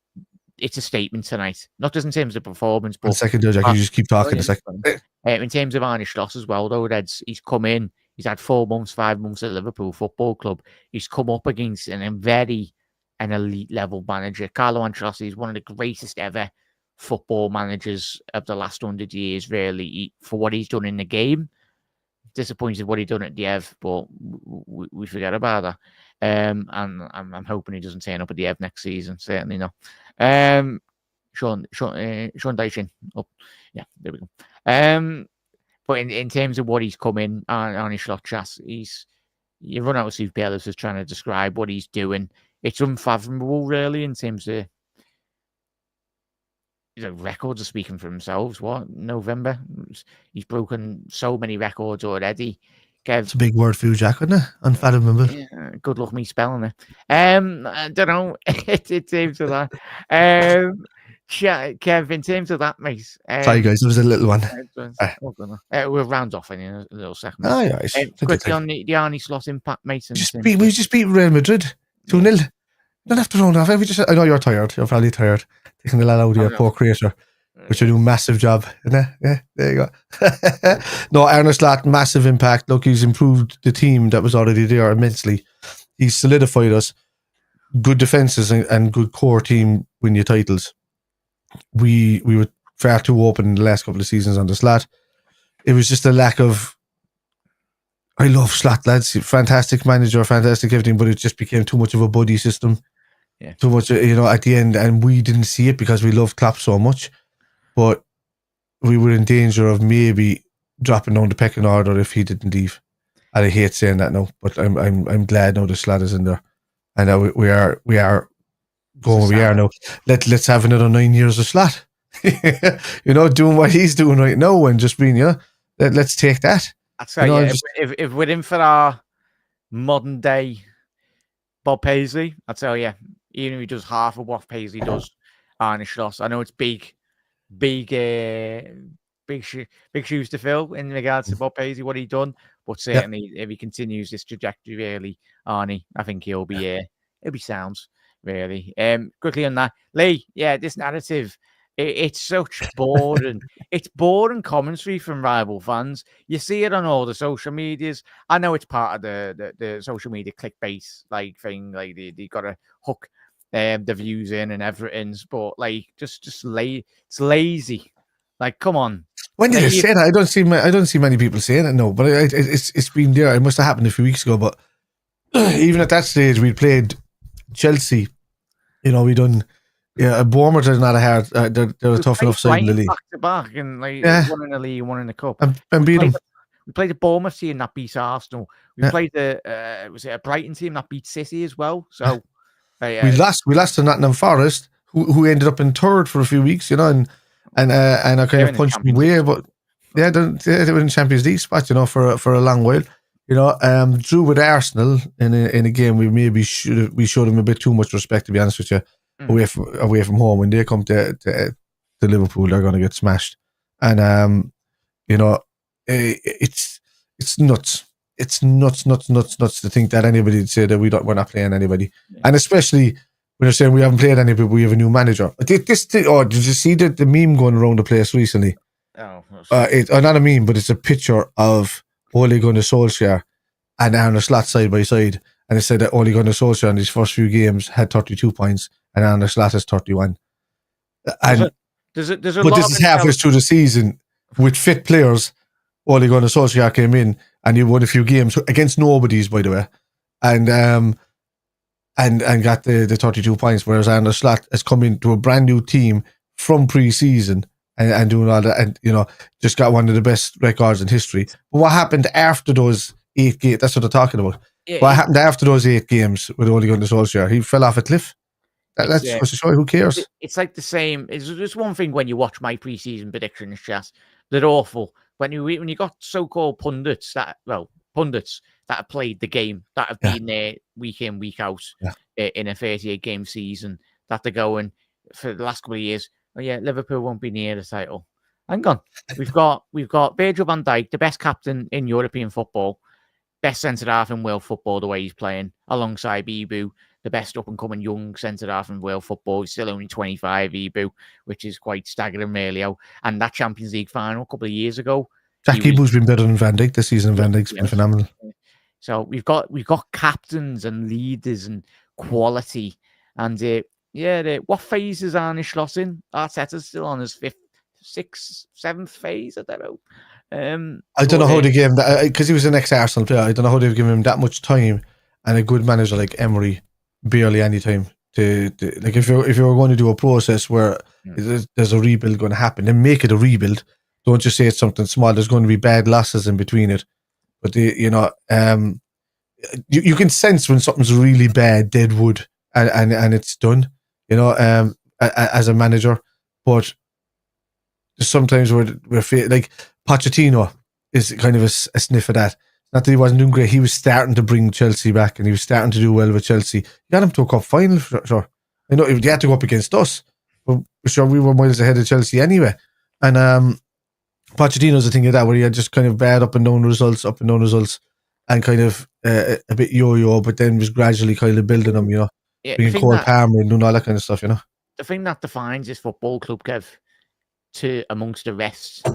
it's a statement tonight, not just in terms of performance, but Jack, you just keep talking a second. In terms of Arne Slot as well, though, he's come in, he's had 4 months, 5 months at Liverpool Football Club. He's come up against an elite level manager. Carlo Ancelotti is one of the greatest ever football managers of the last 100 years, really, for what he's done in the game. Disappointed what he done at Diev, but we forget about that. And I'm hoping he doesn't turn up at Diev next season. Certainly not. Sean Dyson up. Yeah, there we go. But in terms of what he's come in on his slot chats, you run out of superlatives trying to describe what he's doing. It's unfathomable, really, in terms of records are speaking for themselves. What November? He's broken so many records already. Kev, it's a big word for you, Jack, isn't it? Unfathomable. Yeah, good luck me spelling it. I don't know. In terms of that, Kev, in terms of that, mate. Sorry, guys, it was a little one. We'll round off in a little second. Oh, yeah. Quickly on the Arnie Slot impact, mate. We just beat Real Madrid 2-0. You don't have to round off. I know you're tired. You're probably tired. Taking the lot out of your poor creator, which you do a massive job. Yeah, there you go. No, Arne Slot, massive impact. Look, he's improved the team that was already there immensely. He's solidified us. Good defences and good core team win you titles. We were far too open in the last couple of seasons on the Slot. It was just a lack of. I love Slot, lads. Fantastic manager, fantastic everything, but it just became too much of a buddy system. Yeah. Too much, at the end, and we didn't see it because we loved Klopp so much, but we were in danger of maybe dropping down the pecking order if he didn't leave. And I hate saying that now, but I'm glad now the Slot is in there, and we are going where we are now. Let's have another 9 years of Slot, doing what he's doing right now and just being let's take that. That's right. If we're in for our modern day Bob Paisley, I'd say, even if he does half of what Paisley does, Arne Slot. I know it's big shoes to fill in regards to Bob Paisley, what he done, but certainly if he continues this trajectory, really, Arnie, I think he'll be sounds, really. Quickly on that, Lee, this narrative. It's such boring. It's boring commentary from rival fans. You see it on all the social medias. I know it's part of the social media clickbait thing. Like they got to hook the views in and everything's, but it's lazy. Like, come on. When did I say that? I don't see many people saying it. No, but it's been there. It must have happened a few weeks ago. But even at that stage, we played Chelsea. We done. Yeah, Bournemouth is not a hard. They're a tough enough side in the league. Back to back, and one in the league, one in the cup. And beat them. We played the Bournemouth team that beat Arsenal. We played was it a Brighton team that beat City as well? So we lost to Nottingham Forest, who ended up in third for a few weeks, and I kind of punched me away, but they were in Champions League spot, for a long while. Drew with Arsenal in a game we showed them a bit too much respect, to be honest with you. Away from home. When they come to Liverpool, they're going to get smashed, and it's nuts. It's nuts to think that anybody would say that we're not playing anybody, and especially when they're saying we haven't played anybody, we have a new manager. Did you see the meme going around the place recently? It's not a meme, but it's a picture of Ole Gunnar Solskjaer and Arne Slot side by side, and it said that Ole Gunnar Solskjaer in his first few games had 32 points. And Arne Slot is 31. But this is halfway through the season with fit players. Ole Gunnar Solskjaer came in and he won a few games against nobodies, by the way, and got the 32 points. Whereas Arne Slot has come into a brand new team from pre-season and doing all that, and just got one of the best records in history. But what happened after those 8 games? That's what they're talking about. What happened after those 8 games with Ole Gunnar Solskjaer? He fell off a cliff. That's supposed to show you, who cares? It's like the same. It's just one thing when you watch my preseason predictions, chat. They're awful. When you got so-called pundits that have played the game, that have been there week in, week out in a 38-game season, that they're going for the last couple of years. Oh yeah, Liverpool won't be near the title. Hang on, we've got Virgil van Dijk, the best captain in European football, best centre half in world football, the way he's playing, alongside Ibu, the best up-and-coming young centre-half in world football. He's still only 25, Ibu, which is quite staggering, really. And that Champions League final a couple of years ago. Ibu's been better than Van Dijk this season. Van Dijk's been phenomenal. So we've got captains and leaders and quality. And Yeah, what phase is Arne Slot in? Arteta's still on his 5th, 6th, 7th phase. I don't know. I don't know how they gave him that, because he was an ex-Arsenal player. I don't know how they've given him that much time, and a good manager like Emery barely any time to like if you're going to do a process where there's a rebuild going to happen, then make it a rebuild. Don't just say it's something small. There's going to be bad losses in between it, but you can sense when something's really bad, dead wood, and it's done. As a manager, but sometimes we're like Pochettino is kind of a sniff of that. Not that he wasn't doing great. He was starting to bring Chelsea back, and he was starting to do well with Chelsea. He got him to a cup final, sure. I know he had to go up against us, but sure we were miles ahead of Chelsea anyway. And Pochettino's a thing of that, where he had just kind of bad up and down results, and kind of a bit yo-yo, but then was gradually kind of building them, bringing Cole Palmer and doing all that kind of stuff, The thing that defines this football club, Kev, to amongst the rest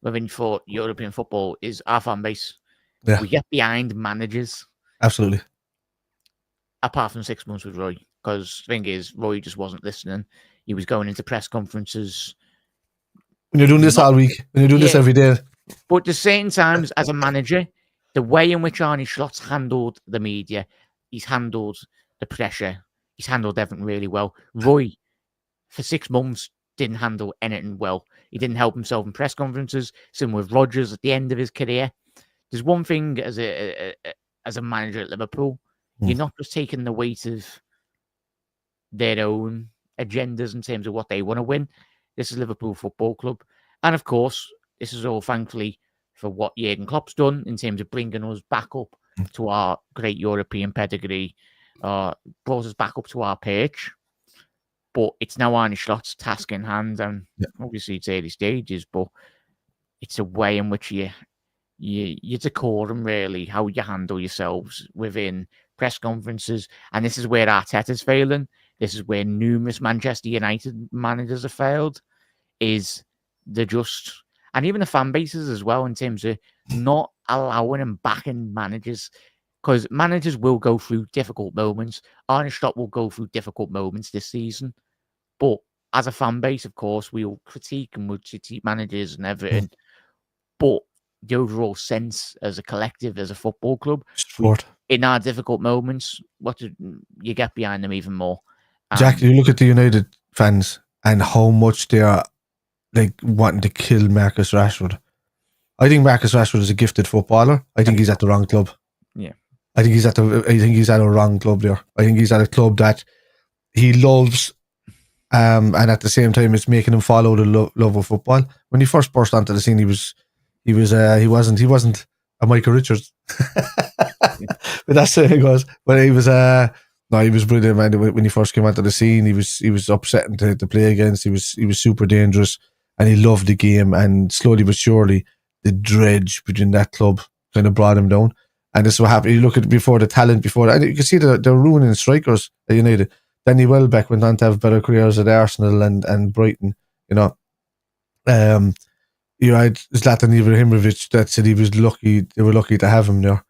within for European football is our fan base. Yeah. We get behind managers. Absolutely. Apart from 6 months with Roy, because the thing is, Roy just wasn't listening. He was going into press conferences. When you're doing this all week, when you're doing this every day. But at the same times, as a manager, the way in which Arne Slot's handled the media, he's handled the pressure, he's handled everything really well. Roy, for 6 months, didn't handle anything well. He didn't help himself in press conferences. Same with Rodgers at the end of his career. There's one thing as a manager at Liverpool, you're not just taking the weight of their own agendas in terms of what they want to win. This is Liverpool Football Club. And of course, this is all thankfully for what Jurgen Klopp's done in terms of bringing us back up to our great European pedigree, brought us back up to our perch. But it's now Arne Slot's task in hand, and obviously it's early stages, but it's a way in which you decorum, really, how you handle yourselves within press conferences. And this is where Arteta's failing. This is where numerous Manchester United managers have failed, is they're just, and even the fan bases as well, in terms of not allowing and backing managers, because managers will go through difficult moments. Arne Slot will go through difficult moments this season. But as a fan base, of course, we'll critique managers and everything. But the overall sense as a collective, as a football club, in our difficult moments, you get behind them even more. Jack, you look at the United fans and how much they are like wanting to kill Marcus Rashford. I think Marcus Rashford is a gifted footballer. I think he's at the wrong club. Yeah. I think he's at a wrong club there. I think he's at a club that he loves, and at the same time it's making him follow the love of football. When he first burst onto the scene, he wasn't a Michael Richards. But that's how it goes. But he was he was brilliant, man. When he first came onto the scene, he was upsetting to play against. He was super dangerous, and he loved the game. And slowly but surely, the dredge between that club kind of brought him down. And this is what happened. You look at before the talent before that, and you can see they're ruining strikers at United. Danny Welbeck went on to have better careers at Arsenal and Brighton. You had Zlatan Ibrahimovic that said he was lucky. They were lucky to have him there.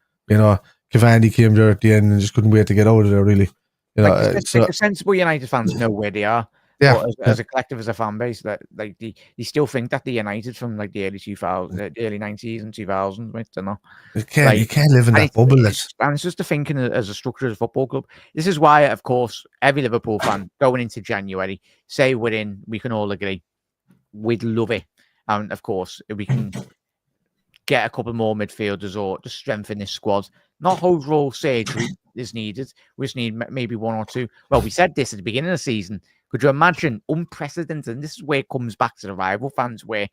Cavani came there at the end and just couldn't wait to get out of there. Really, the sensible United fans know where they are. Yeah, as a collective, as a fan base, that like they still think that the United from like the early 2000s, the early 90s and 2000s. I don't know. You can't live in that bubble. And it's just the thinking as a structure as a football club. This is why, of course, every Liverpool fan going into January, we can all agree, we'd love it. And of course, if we can get a couple more midfielders or just strengthen this squad, not overall surgery is needed. We just need maybe one or two. Well, we said this at the beginning of the season. Could you imagine unprecedented? And this is where it comes back to the rival fans, where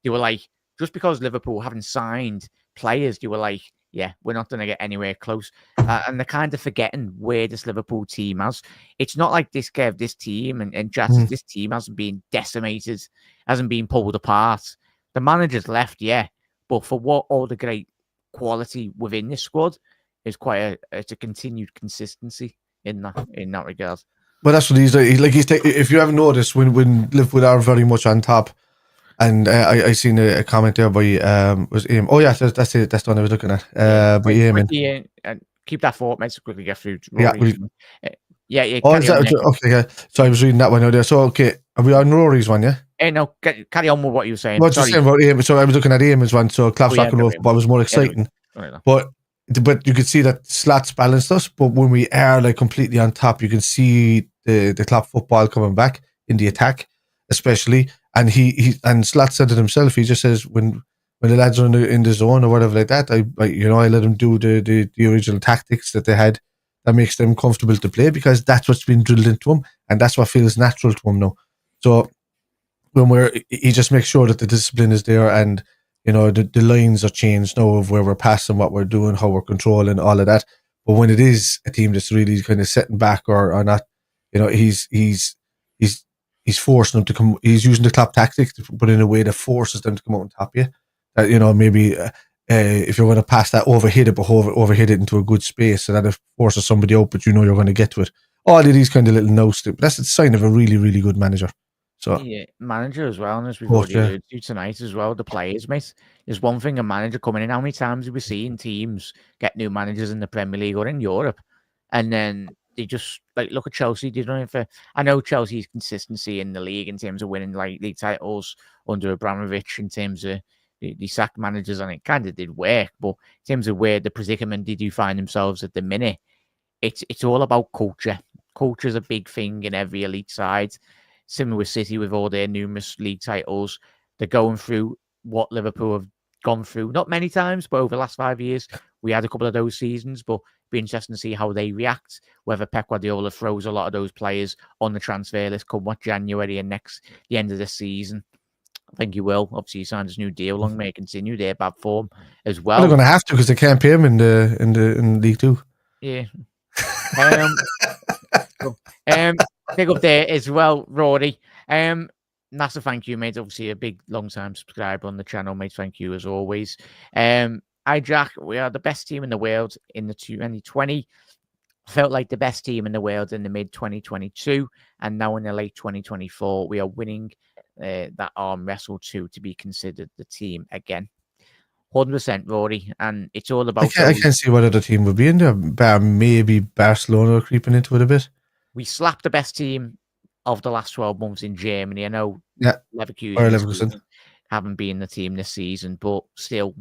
they were like, just because Liverpool haven't signed players, they were like, yeah, we're not going to get anywhere close. And they're kind of forgetting where this Liverpool team has. It's not like this team and just this team hasn't been decimated, hasn't been pulled apart. The manager's left, yeah, but for what all the great quality within this squad is it's a continued consistency in that regard. But that's what he's like. If you haven't noticed, when Liverpool are very much on top, and I seen a comment there by was Eamon. Oh yeah, that's it. That's the one I was looking at. By Eamon. And keep that thought, mate. So quickly get through. Yeah. Yeah, yeah. Oh, is that okay? Yeah. So I was reading that one out there. So okay, are we on Rory's one? Yeah. No, carry on with what you were saying. What just saying about Eamonn? So I was looking at Eamon's one. So Klaus yeah, Lockenwolf was more exciting, right. but you could see that Slats balanced us. But when we are like completely on top, you can see the club football coming back in the attack, especially. And he and Slats said it himself. He just says when the lads are in the zone or whatever like that, I let them do the original tactics that they had. That makes them comfortable to play because that's what's been drilled into them, and that's what feels natural to them now. So when he just makes sure that the discipline is there, and the lines are changed now of where we're passing, what we're doing, how we're controlling, all of that. But when it is a team that's really kind of setting back or not, he's forcing them to come. He's using the club tactics, but in a way that forces them to come out on top of you. Maybe if you're going to pass that, overhit it into a good space, so that it forces somebody out, but you're going to get to it. All of these kind of little notes. That's a sign of a really, really good manager. So yeah, manager as well, and as we've already alluded to tonight as well, the players, mate. There's one thing a manager coming in. How many times have we seen teams get new managers in the Premier League or in Europe, and then they just look at Chelsea. They don't even. I know Chelsea's consistency in the league in terms of winning league titles under Abramovich, in terms of the sacked managers, and it kind of did work. But in terms of where the predicament they do find themselves at the minute, it's all about culture. Culture is a big thing in every elite side. Similar with City, with all their numerous league titles, they're going through what Liverpool have gone through. Not many times, but over the last 5 years, we had a couple of those seasons. But it'll be interesting to see how they react. Whether Pep Guardiola throws a lot of those players on the transfer list come January and the end of the season. I think he will. Obviously, he signed his new deal. Long may it continue their bad form as well. They're going to have to, because they can't pay him in League Two. Yeah. Big up there as well, Rory. Massive thank you, mate. Obviously, a big long-time subscriber on the channel, mate. Thank you as always. Hi, Jack. We are the best team in the world in the 2020. Felt like the best team in the world in the mid-2022, and now in the late 2024, we are winning that arm wrestle to be considered the team again. 100%, Rory, and it's all about. I can't see what other team would be in there. Maybe Barcelona creeping into it a bit. We slapped the best team of the last 12 months in Germany. I know Leverkusen haven't been the team this season, but still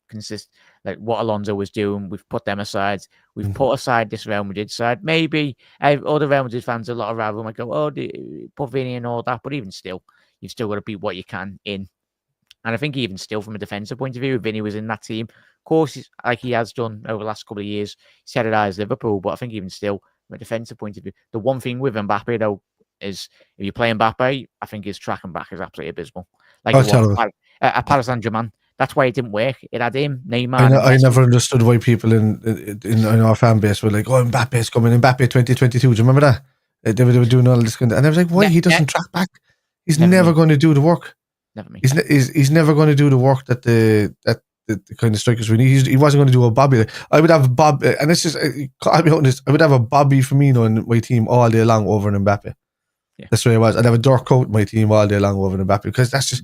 consist like what Alonso was doing. We've put them aside. We've put aside this Real Madrid side. Maybe other Real Madrid fans, a lot of rival might go, oh, put Vinny and all that, but even still, you've still got to beat what you can in. And I think even still, from a defensive point of view, Vinny was in that team. Of course, like he has done over the last couple of years, he set it as Liverpool, but I think even still, from a defensive point of view, the one thing with Mbappe, though, is if you play Mbappe, I think his track and back is absolutely abysmal. Like at Paris Saint-Germain, that's why it didn't work. It had him, Neymar. I never understood why people in our fan base were like, "Oh, Mbappe's coming, Mbappe 2022." Do you remember that? They were doing all this kind of, and I was like, "Why he doesn't track back? He's never going to do the work. Never me. He's never going to do the work that the kind of strikers we need. He wasn't going to do a Bobby. I would have a Bob, and it's just, I'll be honest, I would have a Bobby Firmino in my team all day long over an Mbappe. Yeah. That's the way it was. I'd have a Dirk Coat in my team all day long over an Mbappe, because that's just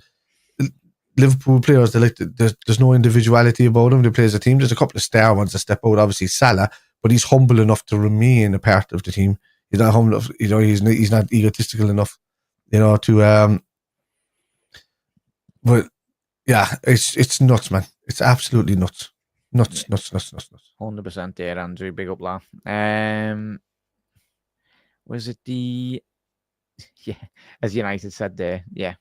Liverpool players. They like there's no individuality about them. They play as a team. There's a couple of star ones that step out. Obviously Salah, but he's humble enough to remain a part of the team. He's not humble enough. He's not egotistical enough. To But yeah, it's nuts, man. It's absolutely nuts. Nuts. 100% there, Andrew. Big up, lad. Was it the... Yeah, as United said there. Yeah.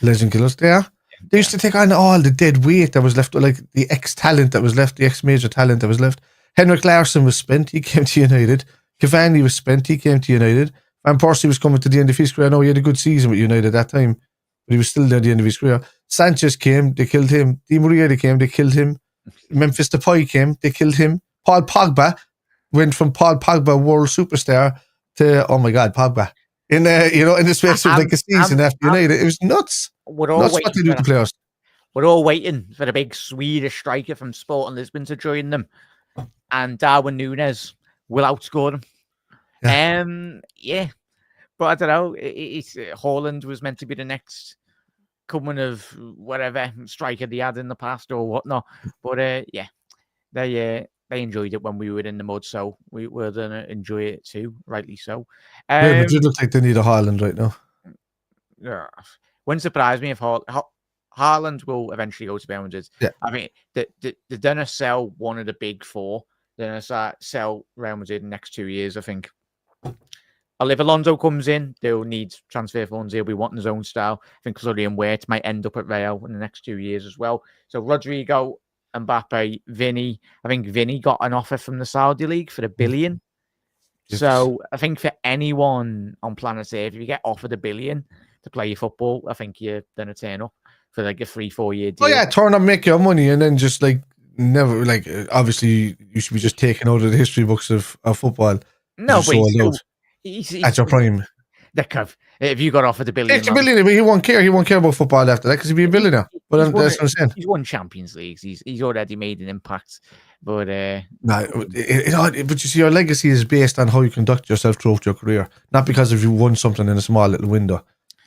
Legend killers there. They used to take on all the dead weight that was left, like the ex-talent that was left, the ex-major talent that was left. Henrik Larsson was spent. He came to United. Cavani was spent. He came to United. Van Persie was coming to the end of his career. I know he had a good season with United at that time, but he was still there at the end of his career. Sanchez came, they killed him. Di Maria came, they killed him. Memphis Depay came, they killed him. Paul Pogba went from Paul Pogba, world superstar, to, oh my God, Pogba. In the space of like a season after United. It was nuts. Nuts what they do to players. We're all waiting for the big Swedish striker from Sporting Lisbon to join them. And Darwin Núñez will outscore them. Yeah. But I don't know. Haaland was meant to be the next coming of whatever striker they had in the past or whatnot. But yeah, they they enjoyed it when we were in the mud, so we're going to enjoy it too, rightly so. Real Madrid look like they need a Haaland right now. Yeah. Wouldn't surprise me if Haaland will eventually go to Real Madrid. Yeah. I mean, they're going to sell one of the big four. They're going to sell Real Madrid in the next 2 years, I think. If Alonso comes in, they'll need transfer funds. He'll be wanting his own style. I think Florian Wirtz might end up at Real in the next 2 years as well. So Rodrigo, Mbappe, Vinny. I think Vinny got an offer from the Saudi League for $1 billion. Yes. So I think for anyone on planet Earth, if you get offered $1 billion to play your football, I think you're going to turn up for like a 3-4 year deal. Oh yeah, turn up, make your money, and then just like never like. Obviously, you should be just taken out of the history books of football. No, but he's at your prime. If you got offered $1 billion, it's $1 billion, but he won't care. He won't care about football after that because he'd be a billionaire. But that's what I'm saying. He's won Champions Leagues. He's already made an impact. But but you see, your legacy is based on how you conduct yourself throughout your career, not because if you won something in a small little window.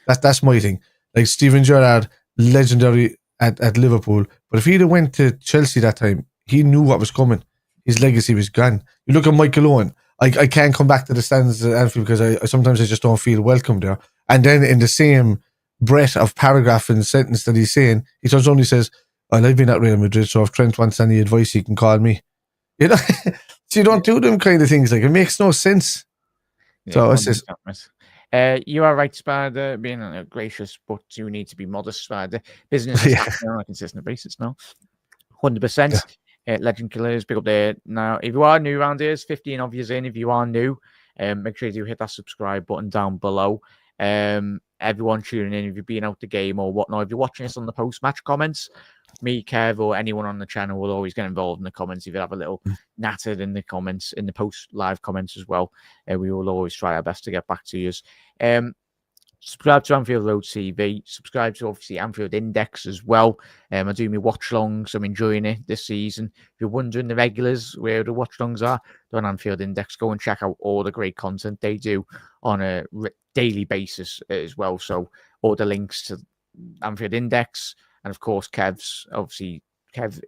That's my thing. Like Steven Gerrard, legendary at Liverpool, but if he'd have went to Chelsea that time, he knew what was coming. His legacy was gone. You look at Michael Owen. I can't come back to the stands at Anfield because I sometimes I just don't feel welcome there. And then in the same breath of paragraph and sentence that he's saying, he turns around and he says, "Well, I've been at Real Madrid, so if Trent wants any advice, he can call me." You know, so you don't do them kind of things. Like it makes no sense. Yeah, so it's just. You are right, Spider, being gracious, but you need to be modest, Spider. Business is happening on a consistent basis now. 100%. Legend Killers, pick up there. Now, if you are new around here, it's 15 of you in. If you are new, make sure you hit that subscribe button down below. Everyone tuning in, if you've been out the game or whatnot, if you're watching this on the post-match comments, me, Kev, or anyone on the channel will always get involved in the comments. If you have a little nattered in the comments, in the post-live comments as well, we will always try our best to get back to you. Subscribe to Anfield Road TV. Subscribe to, obviously, Anfield Index as well. I do my watch-longs. I'm enjoying it this season. If you're wondering, the regulars, where the watch-longs are, they're on Anfield Index. Go and check out all the great content they do on a daily basis as well. So all the links to Anfield Index. And, of course, Kev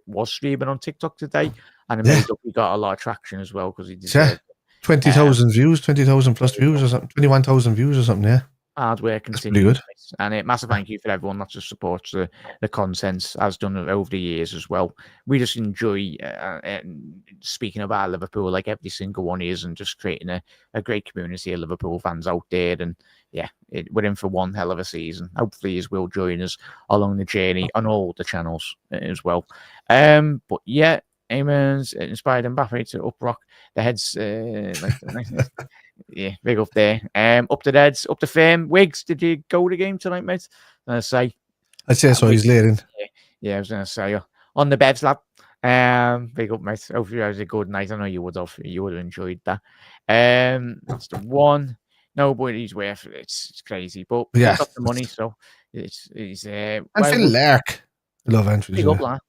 was streaming on TikTok today. And he got a lot of traction as well because he did 20,000 views, 20,000 plus views or something, 21,000 views or something, yeah. Hard work continues, and a massive thank you for everyone that just supports the content, has done over the years as well. We just enjoy speaking about Liverpool, like every single one is, and just creating a great community of Liverpool fans out there. And yeah, we're in for one hell of a season. Hopefully, you will join us along the journey on all the channels as well. But yeah, Eamon's inspired Mbappe to uprock the heads. Yeah, big up there. Up to the heads, up to fame. Wiggs, did you go to the game tonight, mate? I'd say so. He's late in. Yeah, I was going to say on the beds, lad. Big up, mate. Hopefully, you had a good night. I know you would have. You would have enjoyed that. That's the one. Nobody's worth it. It's crazy, but yeah, got the money, so it's. Anfield Lark. I love Anfield. Big up, lad.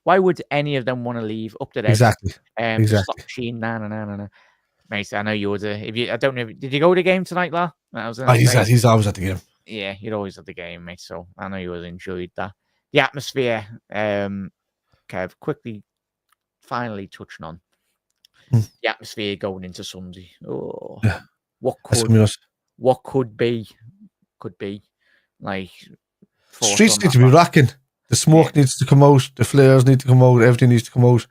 Why would any of them want to leave up to there? Exactly. Stop machine. No. Mate, I know you would. I don't know. Did you go to the game tonight, La? He's always at the game. Yeah, you're always at the game, mate. So I know you would have enjoyed that. The atmosphere. Kev, quickly, finally touching on the atmosphere going into Sunday. Oh, yeah. What could be like. Streets need to be rocking. The smoke needs to come out. The flares need to come out. Everything needs to come out.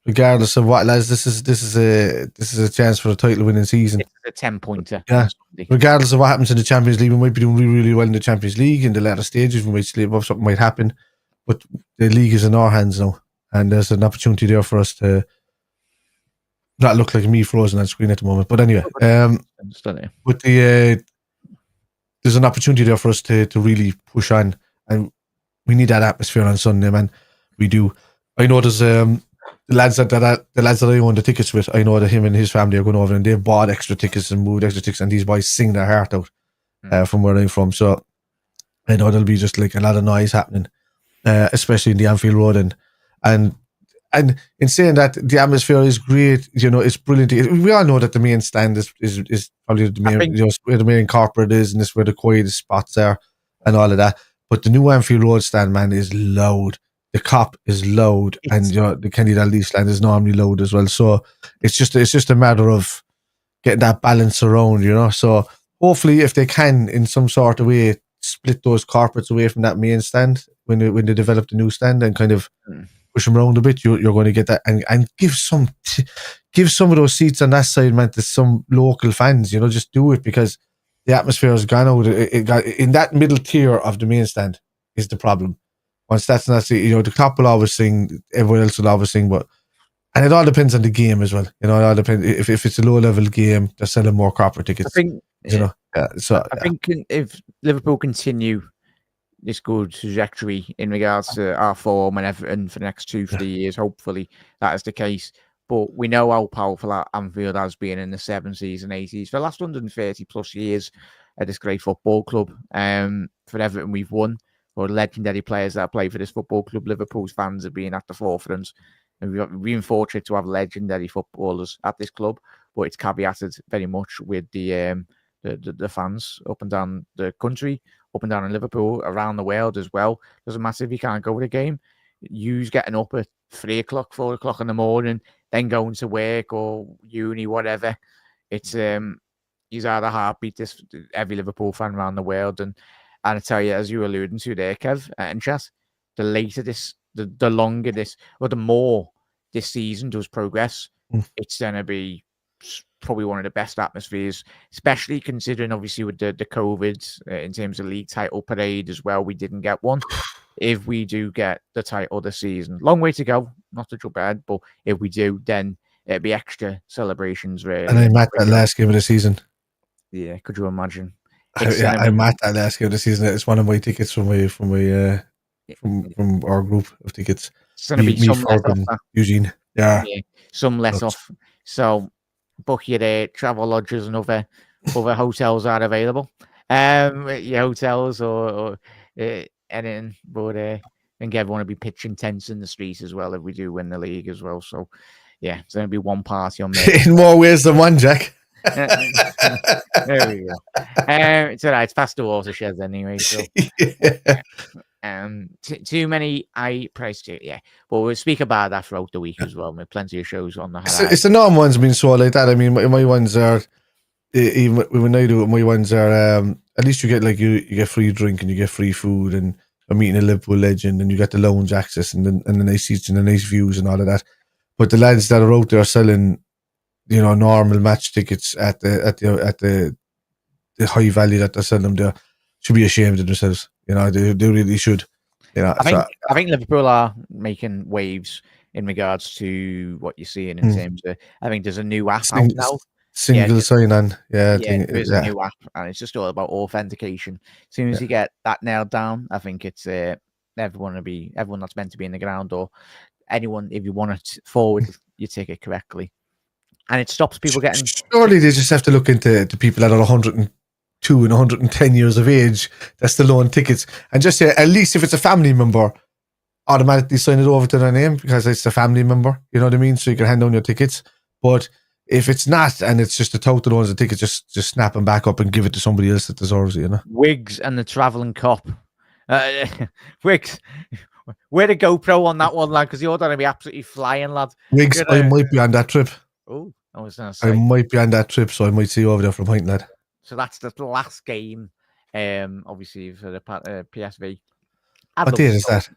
Regardless of what, lads, this is a chance for a title-winning season. It's a 10-pointer. Yeah. Regardless of what happens in the Champions League, we might be doing really, really well in the Champions League. In the latter stages, we might slip up. Something might happen, but the league is in our hands now, and there's an opportunity there for us to not look like me frozen on screen at the moment. But anyway, but there's an opportunity there for us to really push on, and we need that atmosphere on Sunday, man. We do. I know there's the lads that I own the tickets with, I know that him and his family are going over and they've bought extra tickets and moved extra tickets, and these boys sing their heart out from where I'm from. So I know there'll be just like a lot of noise happening, especially in the Anfield Road. And in saying that, the atmosphere is great, you know, it's brilliant. We all know that the main stand is probably the main, where the main corporate is, and it's where the quietest spots are and all of that. But the new Anfield Road stand, man, is loud. the cop is loud, and the Kenny Dalglish stand is normally loud as well. So it's just a matter of getting that balance around, So hopefully, if they can, in some sort of way, split those corporates away from that main stand when they develop the new stand and kind of push them around a bit, you're going to get that, and give some of those seats on that side, man, to some local fans. Just do it, because the atmosphere has gone out. It got in that middle tier of the main stand is the problem. Once that's not, the cop will always sing, everyone else will always sing, and it all depends on the game as well. It all depends. If it's a low level game, they're selling more corporate tickets. I think, I think if Liverpool continue this good trajectory in regards to our form and Everton for the next 2-3 years, hopefully that is the case. But we know how powerful Anfield has been in the 70s and 80s for the last 130 plus years at this great football club. For Everton, we've won. For legendary players that play for this football club, Liverpool's fans have been at the forefront. And we've been fortunate to have legendary footballers at this club, but it's caveated very much with the fans up and down the country, up and down in Liverpool, around the world as well. Doesn't matter if you can't go to the game. You's getting up at 3 o'clock, 4 o'clock in the morning, then going to work or uni, whatever. It's he's are the heartbeat. Every Liverpool fan around the world, and I tell you, as you were alluding to there, Kev and Chas, the later this, the longer this, or the more this season does progress, it's going to be probably one of the best atmospheres, especially considering obviously with the COVID in terms of league title parade as well. We didn't get one. If we do get the title this season, long way to go, not to jump ahead, but if we do, then it'll be extra celebrations. Really. And I'm at that last game of the season. Yeah, could you imagine? I'm at that last game of the season. It's one of my tickets from our group of tickets. It's going to be some less off. Eugene. Yeah, some less off. So book your travel lodges and other hotels are available. Your hotels or anything, but and everyone will be pitching tents in the streets as well if we do win the league as well. So yeah, it's going to be one party on there. In more ways than one, Jack. There we go. It's all right. It's past the watersheds anyway. So too many high price too. Yeah, but we'll speak about that throughout the week as well. With plenty of shows on the. It's the norm ones been so like that. I mean, my ones are even when I do it. My ones are at least you get you get free drink and you get free food and a meeting a Liverpool legend and you get the lounge access and the nice seats and the nice views and all of that. But the lads that are out there selling, normal match tickets at the high value that they're selling them there should be ashamed of themselves. They really should. I think Liverpool are making waves in regards to what you're seeing in terms of. I think there's a new app out now. Single sign on. There's a new app, and it's just all about authentication. As soon as you get that nailed down, I think it's everyone that's meant to be in the ground or anyone, if you want to forward your ticket correctly. And it stops people getting. Surely they just have to look into the people that are 102 and 110 years of age that's still on tickets, and just say at least if it's a family member, automatically sign it over to their name because it's a family member. You know what I mean? So you can hand down your tickets. But if it's not and it's just the total owns the ticket, just snap them back up and give it to somebody else that deserves it. Wiggs and the travelling cop. Wiggs. Where the GoPro on that one, lad? Because you're going to be absolutely flying, lad. Wiggs, I might be on that trip. Oh, I was going to say. I might be on that trip, so I might see you over there from Point, lad. So that's the last game, obviously, for the PSV. What day is that?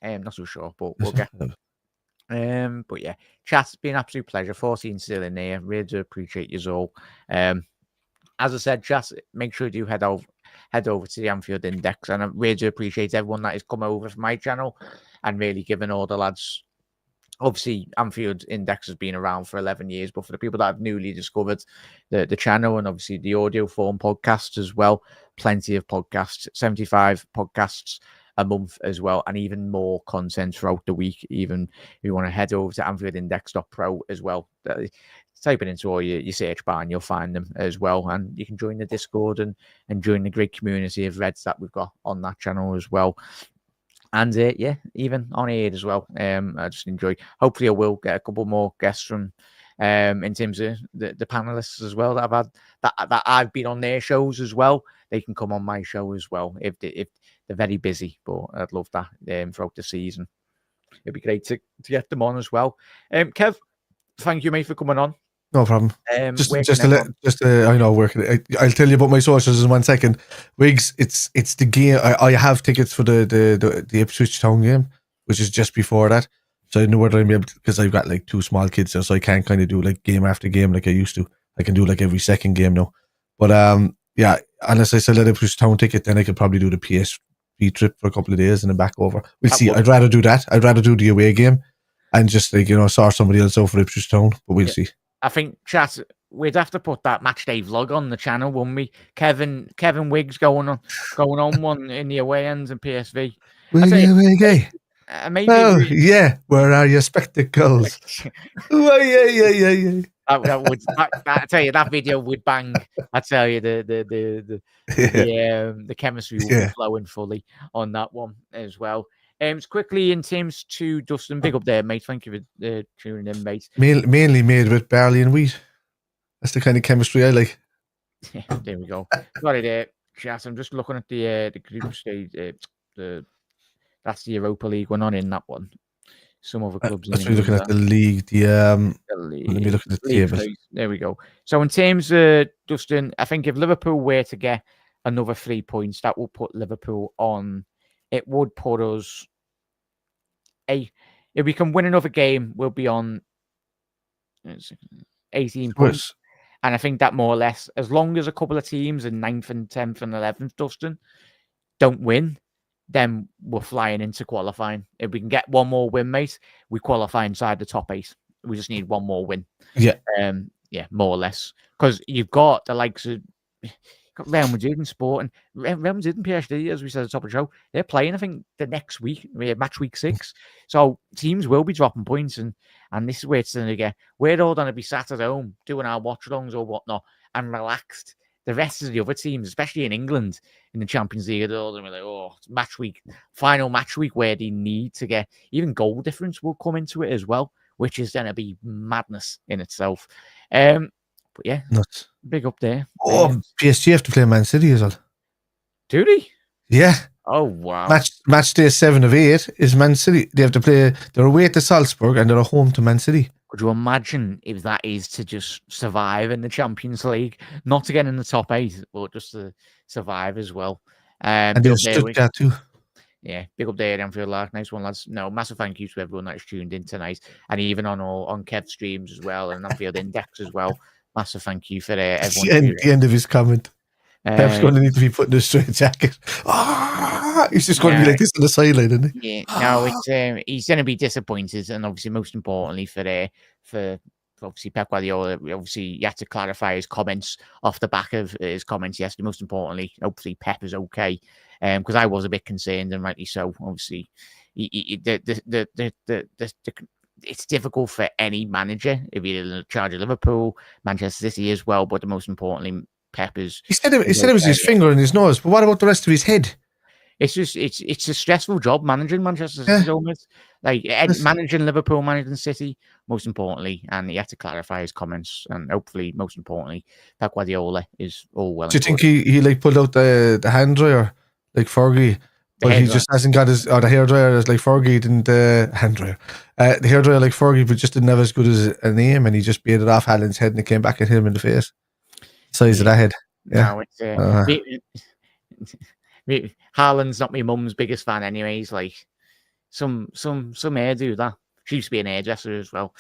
I'm not so sure, but we'll get. But yeah, chat's been an absolute pleasure. 14 still in there. Really do appreciate you all. As I said, chat, make sure you head over to the Anfield Index, and I really do appreciate everyone that has come over from my channel and really given all the lads. Obviously, Anfield Index has been around for 11 years, but for the people that have newly discovered the channel and obviously the audio form podcasts as well, plenty of podcasts, 75 podcasts a month as well, and even more content throughout the week. Even if you want to head over to AnfieldIndex.pro as well, type it into all your search bar and you'll find them as well. And you can join the Discord and join the great community of Reds that we've got on that channel as well. And even on here as well. I just enjoy. Hopefully, I will get a couple more guests from in terms of the panelists as well that I've had that I've been on their shows as well. They can come on my show as well if they're very busy. But I'd love that throughout the season. it'd be great to get them on as well. Kev, thank you, mate, for coming on. No problem. I know where can I'll tell you about my socials in 1 second. Wiggs, it's the game. I have tickets for the Ipswich Town game, which is just before that. So I know whether I'm able to, because I've got like 2 small kids, so I can't kind of do like game after game like I used to. I can do like every second game now. But yeah, unless I sell that Ipswich Town ticket, then I could probably do the PSV trip for a couple of days and then back over. We'll see. I'd rather do that. I'd rather do the away game and just like, sort somebody else out for Ipswich Town. But we'll see. I think, chat, we'd have to put that match day vlog on the channel, wouldn't we? Kevin Wiggs going on one in the away ends and PSV. Maybe. Oh, yeah. Where are your spectacles? Yeah. I tell you, that video would bang. I tell you, the chemistry will be flowing fully on that one as well. Quickly in terms to Dustin, big up there, mate. Thank you for tuning in, mate. Mainly made with barley and wheat. That's the kind of chemistry I like. Yeah, there we go. Sorry there, chat. I'm just looking at the group stage. That's the Europa League. We're not in that one. Some other clubs. Let's be looking at the league. Let me look at the table. There we go. So in terms of Dustin, I think if Liverpool were to get another 3 points, that will put Liverpool on. It would put us if we can win another game, we'll be on 18 points. And I think that more or less, as long as a couple of teams in 9th and 10th and 11th, Dustin, don't win, then we're flying into qualifying. If we can get one more win, mate, we qualify inside the top 8. We just need one more win. Yeah. More or less. Because you've got the likes of Real Madrid and Sporting. Real Madrid and PSG, as we said at the top of the show, they're playing, I think, the next week, match week 6. So teams will be dropping points, and this is where it's going to get. We're all going to be sat at home doing our watch-alongs or whatnot and relaxed. The rest of the other teams, especially in England, in the Champions League, they're all going to be like, oh, match week, final match week where they need to get, even goal difference will come into it as well, which is going to be madness in itself. But yeah, nuts. Big up there. Oh, PSG have to play Man City as well. Do they? Yeah. Oh, wow. Match day 7 of 8 is Man City. They have to play, they're away to Salzburg and they're home to Man City. Could you imagine if that is to just survive in the Champions League? Not to get in the top 8, but just to survive as well. And they'll Stuttgart too. Yeah, big up there, Anfield Lark. Nice one, lads. No, massive thank you to everyone that's tuned in tonight. And even on Kev's streams as well, and Anfield Index as well. Massive thank you for everyone. The end of his comment. Kev's going to need to be put in a straight jacket. He's just going to be like this on the sideline, isn't he? Yeah, no, he's going to be disappointed, and obviously, most importantly, for obviously Pep Guardiola, obviously, you have to clarify his comments off the back of his comments yesterday. Most importantly, hopefully, Pep is okay, because I was a bit concerned, and rightly so. Obviously, it's difficult for any manager if you're in charge of Liverpool, Manchester City as well. But the most importantly, Pep is. He said it was his finger and his nose, but what about the rest of his head? It's just it's a stressful job managing Manchester City, almost like managing Liverpool, managing City. Most importantly, and he had to clarify his comments, and hopefully, most importantly, Pep Guardiola is all well. Do you think he like pulled out the hand dryer like Fergie? But he just hasn't got his, or the hairdryer is like Fergie didn't, hand dryer. The hairdryer like Fergie, but just didn't have as good as a name, and he just beat it off Haaland's head and it came back at him in the face. Size of that head. Yeah. No, it's Haaland's not my mum's biggest fan anyway. He's like some hair do that. She used to be an hairdresser as well.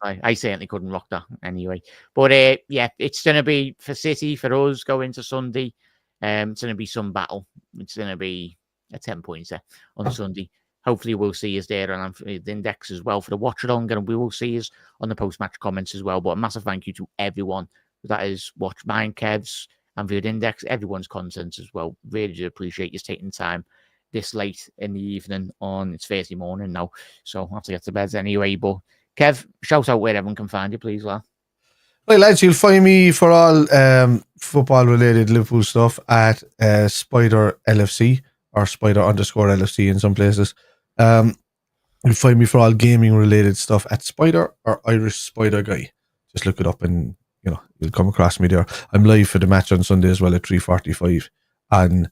I certainly couldn't rock that anyway. But yeah, it's gonna be for City, for us going to Sunday. It's gonna be some battle. It's gonna be a 10-pointer on Sunday. Hopefully we'll see us there on the Index as well for the watch along, and we will see us on the post-match comments as well. But a massive thank you to everyone that is watched mine, Kev's, and the Index, everyone's content as well. Really do appreciate you taking time this late in the evening on, it's Thursday morning now, so I'll have to get to bed anyway. But Kev, shout out where everyone can find you, please, lad. Right, lads, you'll find me for all football-related Liverpool stuff at Spider LFC, or Spider_LFC in some places. You'll find me for all gaming-related stuff at Spider or Irish Spider Guy. Just look it up and, you'll come across me there. I'm live for the match on Sunday as well at 3:45 on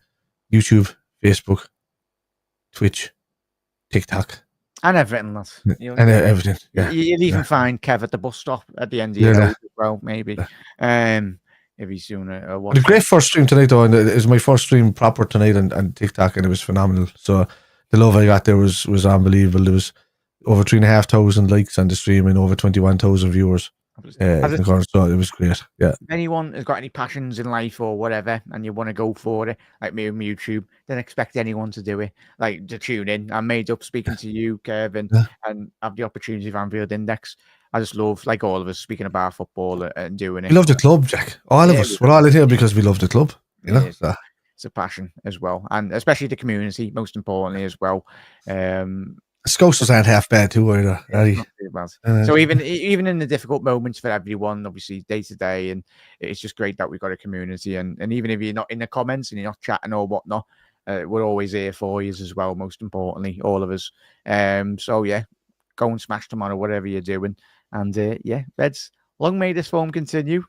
YouTube, Facebook, Twitch, TikTok. And everything, lads. and everything. Yeah, You'll even find Kev at the bus stop at the end of Yeah, your yeah. road as well, maybe. If he's soon But a great first stream tonight, though, and it was my first stream proper tonight on TikTok, and it was phenomenal. So the love I got there was unbelievable. There was over 3,500 likes on the stream and over 21,000 viewers. So it was great. Yeah. If anyone has got any passions in life or whatever, and you want to go for it, like me on YouTube, don't expect anyone to do it. Like to tune in. I'm made up speaking to you, Kevin, and have the opportunity of Anfield Index. I just love, like all of us, speaking about football and doing it. We love the club, Jack. All of us. We're all in here because we love the club. You know, it's a passion as well, and especially the community, most importantly as well. Scousers aren't half bad too, either. So even in the difficult moments for everyone, obviously day to day, and it's just great that we've got a community. And even if you're not in the comments and you're not chatting or whatnot, we're always here for you as well. Most importantly, all of us. So yeah, go and smash tomorrow, whatever you're doing. And Reds, long may this form continue.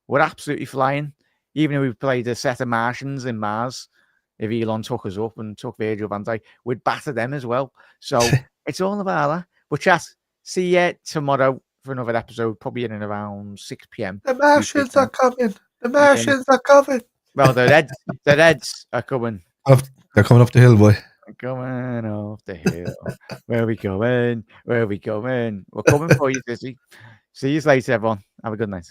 We're absolutely flying. Even if we've played a set of Martians in Mars, if Elon took us up and took Virgil van Dijk, we'd batter them as well. So it's all about that. But chat, see you tomorrow for another episode, probably in and around 6 p.m. The Martians are coming. The Martians are coming. Well, the Reds are coming. They're coming up the hill, boy. Coming off the hill. Where are we going? Where are we going? We're coming for you, Dizzy. See you later, everyone. Have a good night.